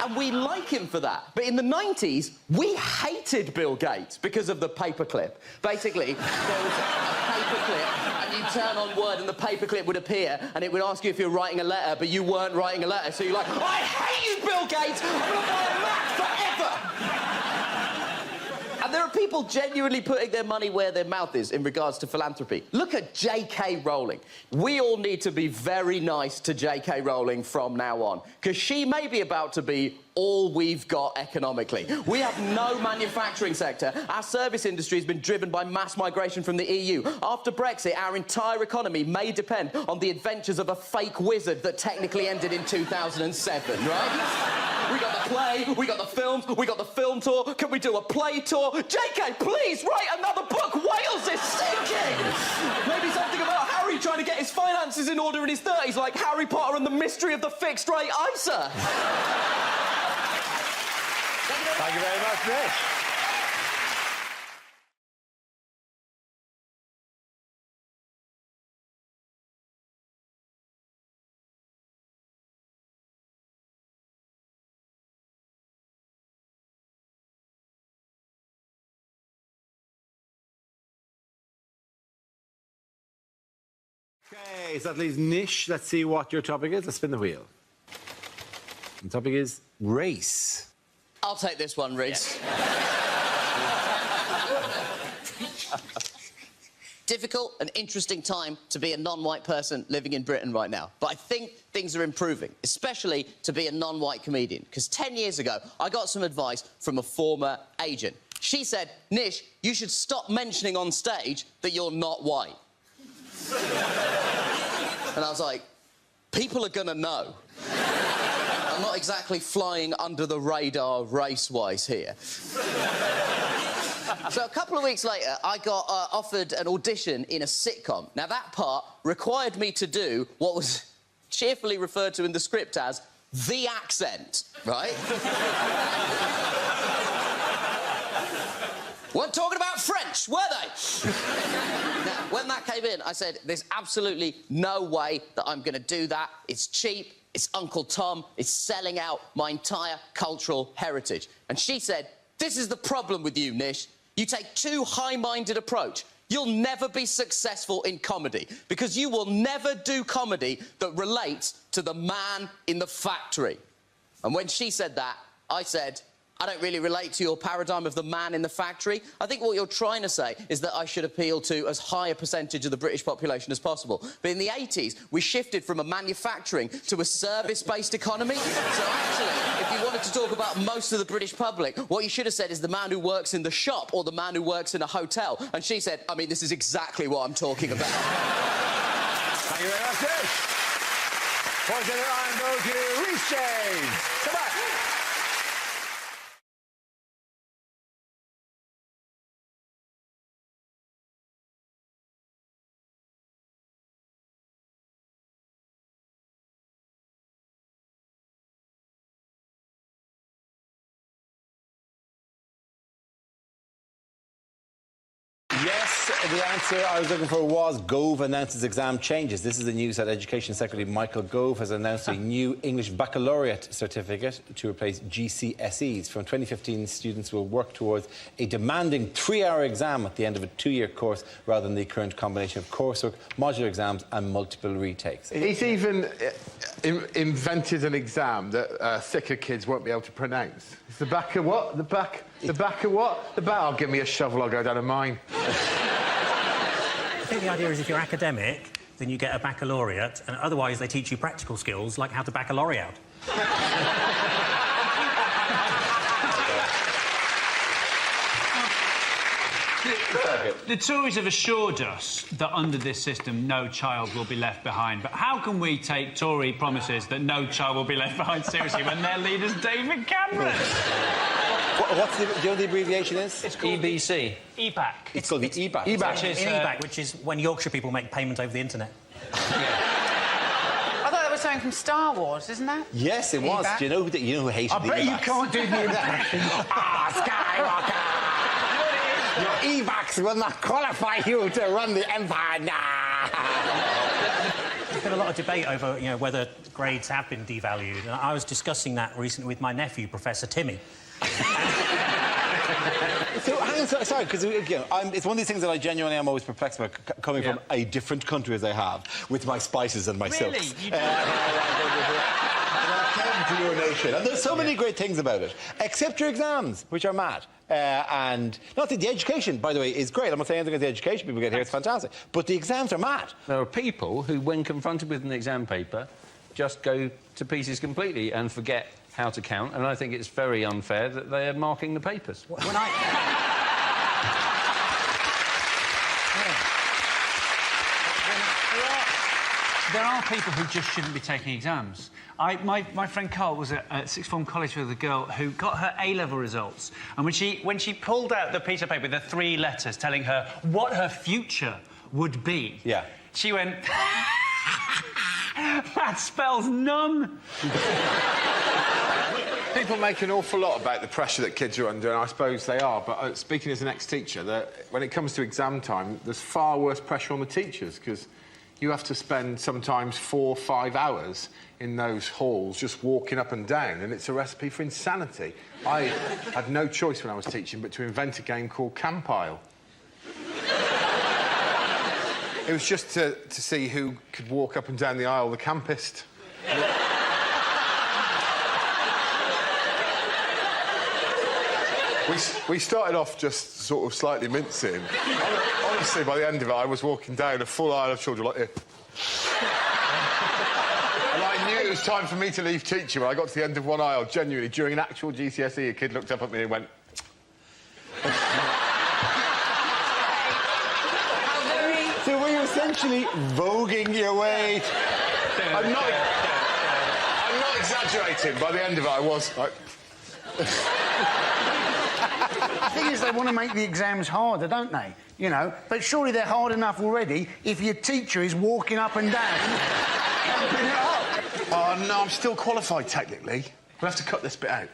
And we like him for that. But in the 90s, we hated Bill Gates because of the paperclip. Basically, there was a paperclip, and you turn on Word and the paperclip would appear, and it would ask you if you're writing a letter, but you weren't writing a letter. So you're like, "I hate you, Bill Gates! I'm gonna buy a Mac forever!" And there are people genuinely putting their money where their mouth is in regards to philanthropy. Look at J.K. Rowling. We all need to be very nice to J.K. Rowling from now on, because she may be about to be all we've got economically. We have no manufacturing sector. Our service industry has been driven by mass migration from the EU. After Brexit, our entire economy may depend on the adventures of a fake wizard that technically ended in 2007, right? We got the play, we got the films, we got the film tour. Can we do a play tour? JK, please write another book. Wales is sinking. Maybe something about Harry trying to get his finances in order in his 30s, like Harry Potter and the Mystery of the Fixed Rate ISA. Thank you very much, Nish. Okay, so that leaves Nish. Let's see what your topic is. Let's spin the wheel. The topic is race. I'll take this one, Reese. Difficult and interesting time to be a non-white person living in Britain right now. But I think things are improving, especially to be a non-white comedian. Because 10 years ago, I got some advice from a former agent. She said, Nish, you should stop mentioning on stage that you're not white. And I was like, people are gonna know. I'm not exactly flying under the radar race-wise here. So a couple of weeks later, I got offered an audition in a sitcom. Now, that part required me to do what was cheerfully referred to in the script as the accent, right? Weren't talking about French, were they? Now, when that came in, I said, there's absolutely no way that I'm going to do that. It's cheap, it's Uncle Tom, it's selling out my entire cultural heritage. And she said, this is the problem with you, Nish. You take too high-minded approach. You'll never be successful in comedy because you will never do comedy that relates to the man in the factory. And when she said that, I said, I don't really relate to your paradigm of the man in the factory. I think what you're trying to say is that I should appeal to as high a percentage of the British population as possible. But in the 80s, we shifted from a manufacturing to a service-based economy. So actually, if you wanted to talk about most of the British public, what you should have said is the man who works in the shop or the man who works in a hotel. And she said, I mean, this is exactly what I'm talking about. Thank you very much, Nish. Points in the line go to Reece James. Come on. Yes, the answer I was looking for was Gove announces exam changes. This is the news that Education Secretary Michael Gove has announced a new English baccalaureate certificate to replace GCSEs. From 2015, students will work towards a demanding 3-hour exam at the end of a 2-year course rather than the current combination of coursework, modular exams and multiple retakes. He's even invented an exam that thicker kids won't be able to pronounce. It's the back of what? The back of what? The back. Oh, give me a shovel, I'll go down to mine. I think the idea is if you're academic, then you get a baccalaureate, and otherwise they teach you practical skills like how to baccalaureate. The Tories have assured us that under this system no child will be left behind, but how can we take Tory promises that no child will be left behind seriously when their leader's David Cameron? What's the, do you know what the abbreviation is? It's called EBC. EBAC. It's called the EBAC. EBAC, which is when Yorkshire people make payment over the internet. I thought that was something from Star Wars, isn't that? Yes, it was. Do you know who hated the EBACs? I bet you can't do the impression. Skywalker! Your EBACs will not qualify you to run the Empire. There's been a lot of debate over, whether grades have been devalued, and I was discussing that recently with my nephew, Professor Timmy. So, hang on, sorry, because it's one of these things that I genuinely am always perplexed about, coming from a different country as I have, with my spices and my silks. Really? To your nation. And there's so many great things about it, except your exams, which are mad. And not that the education, by the way, is great. I'm not saying anything about the education people get here, it's fantastic. But the exams are mad. There are people who, when confronted with an exam paper, just go to pieces completely and forget how to count, and I think it's very unfair that they are marking the papers. There are people who just shouldn't be taking exams. My friend Carl was at sixth form college with a girl who got her A-level results, and when she pulled out the piece of paper with the 3 letters telling her what her future would be, she went, that spells none. People make an awful lot about the pressure that kids are under, and I suppose they are, but speaking as an ex-teacher, when it comes to exam time, there's far worse pressure on the teachers, because you have to spend sometimes 4 or 5 hours in those halls just walking up and down, and it's a recipe for insanity. I had no choice when I was teaching but to invent a game called Compile. It was just to see who could walk up and down the aisle the campest. We started off just sort of slightly mincing. Honestly, by the end of it, I was walking down a full aisle of children like this. And I knew it was time for me to leave teaching when I got to the end of one aisle, genuinely. During an actual GCSE, a kid looked up at me and went... So were you essentially voguing your way? I'm not exaggerating. By the end of it, I was like... The thing is, they want to make the exams harder, don't they? You know, but surely they're hard enough already if your teacher is walking up and down, camping it up. Oh, no, I'm still qualified, technically. We'll have to cut this bit out.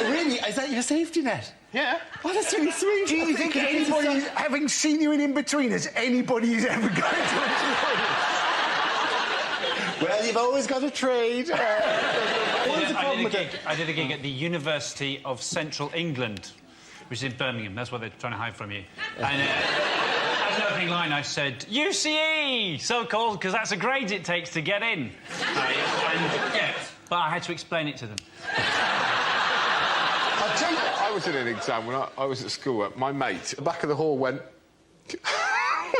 Really? Is that your safety net? Yeah. Oh, that's really sweet. Do you think anybody, having seen you in In-Betweeners, anybody's ever going to... Well, you've always got a trade. I did a gig at the University of Central England, which is in Birmingham. That's what they're trying to hide from you. And as an opening line, I said, UCE, so called, because that's the grades it takes to get in. But I had to explain it to them. I'll tell you what, I was in an exam when I was at school. My mate, at the back of the hall went...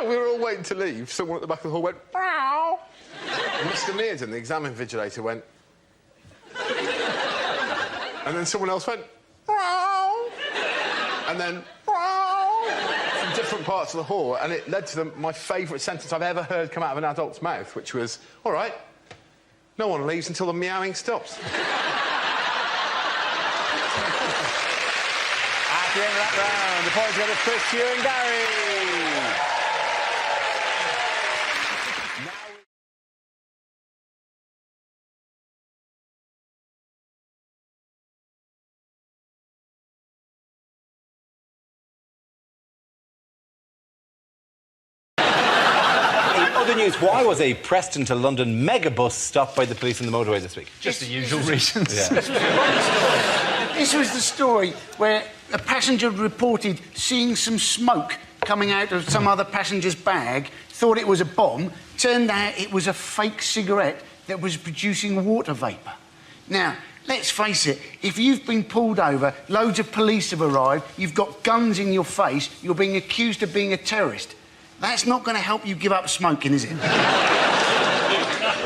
we were all waiting to leave. Someone at the back of the hall went... Bow. Mr. Mearden, the exam invigilator, went... And then someone else went... Bow. And then... Bow. From different parts of the hall, and it led to my favourite sentence I've ever heard come out of an adult's mouth, which was, all right, no one leaves until the meowing stops. At the end of that round, the points go to Chris, Hugh and Gary. Other news, why was a Preston to London megabus stopped by the police on the motorway this week? Just the usual reasons. Yeah. This was the story where a passenger reported seeing some smoke coming out of some other passenger's bag, thought it was a bomb, turned out it was a fake cigarette that was producing water vapour. Now, let's face it, if you've been pulled over, loads of police have arrived, you've got guns in your face, you're being accused of being a terrorist. That's not going to help you give up smoking, is it?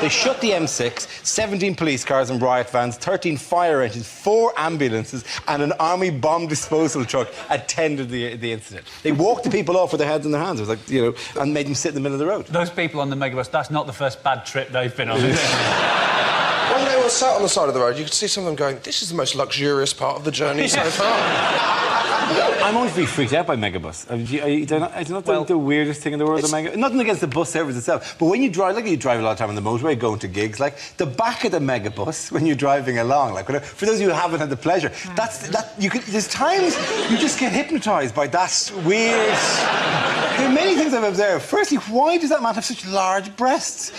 They shut the M6, 17 police cars and riot vans, 13 fire engines, 4 ambulances and an army bomb disposal truck attended the incident. They walked the people off with their heads in their hands. It was like, you know, and made them sit in the middle of the road. Those people on the megabus, that's not the first bad trip they've been on. When they were sat on the side of the road, you could see some of them going, this is the most luxurious part of the journey so far. I'm always really freaked out by megabus. It's not the weirdest thing in the world, the megabus. Nothing against the bus service itself, but when you drive, like you drive a lot of time on the motorway, going to gigs, like the back of the megabus when you're driving along, like for those of you who haven't had the pleasure, there's times you just get hypnotised by that weird. There are many things I've observed. Firstly, why does that man have such large breasts?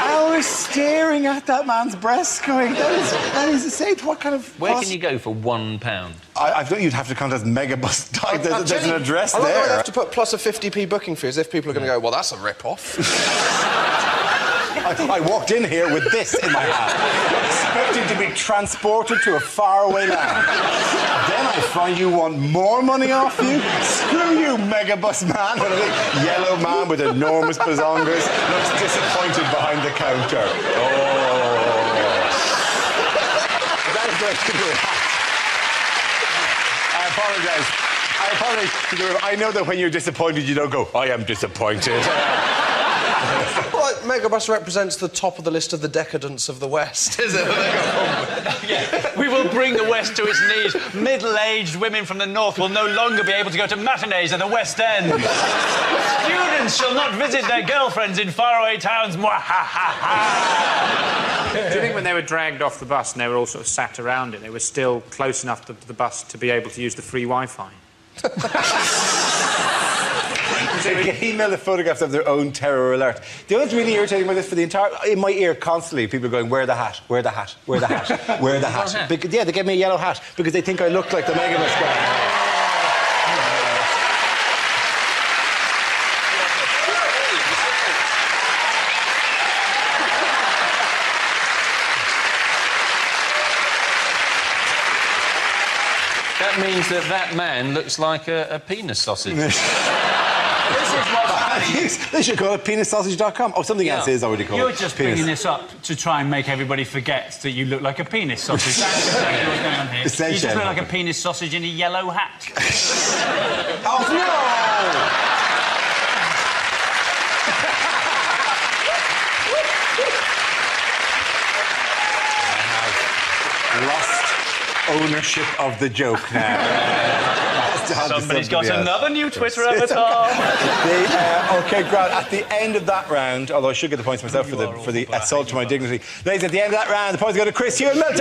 Hours staring at that man's breasts going, that is insane. What kind of... Where can you go for £1? I thought you'd have to contact Megabus. There's an address there. I have to put plus a 50p booking fee as if people are going to go, well, that's a rip-off. I walked in here with this in my hand, expecting to be transported to a faraway land. Then I find you want more money off you? Screw you, Megabus man. A big yellow man with enormous bazongas looks disappointed behind the counter. I apologise to the room. I know that when you're disappointed, you don't go, I am disappointed. Well, Megabus represents the top of the list of the decadence of the West, is it? Yeah. We will bring the West to its knees. Middle-aged women from the North will no longer be able to go to matinees at the West End. Students shall not visit their girlfriends in faraway towns. Do you think when they were dragged off the bus and they were all sort of sat around it, they were still close enough to the bus to be able to use the free Wi-Fi? They get emailed the photographs of their own terror alert. Do you know what's really irritating about this? For the entire... In my ear, constantly, people are going, wear the hat, wear the hat, wear the hat, wear the hat. Because, yeah, they gave me a yellow hat because they think I look like the Megabus guy. that means that man looks like a penis sausage. They should call it penissausage.com. Oh, something else is already called. You're just bringing this up to try and make everybody forget that you look like a penis sausage. That's exactly what's going on here. You just look like a penis sausage in a yellow hat. Oh, no! Lost ownership of the joke now. Somebody's got another new Twitter avatar. OK, Grant, at the end of that round, although I should get the points myself for the assault to my dignity, ladies, at the end of that round, the points go to Chris Hugh and Milton!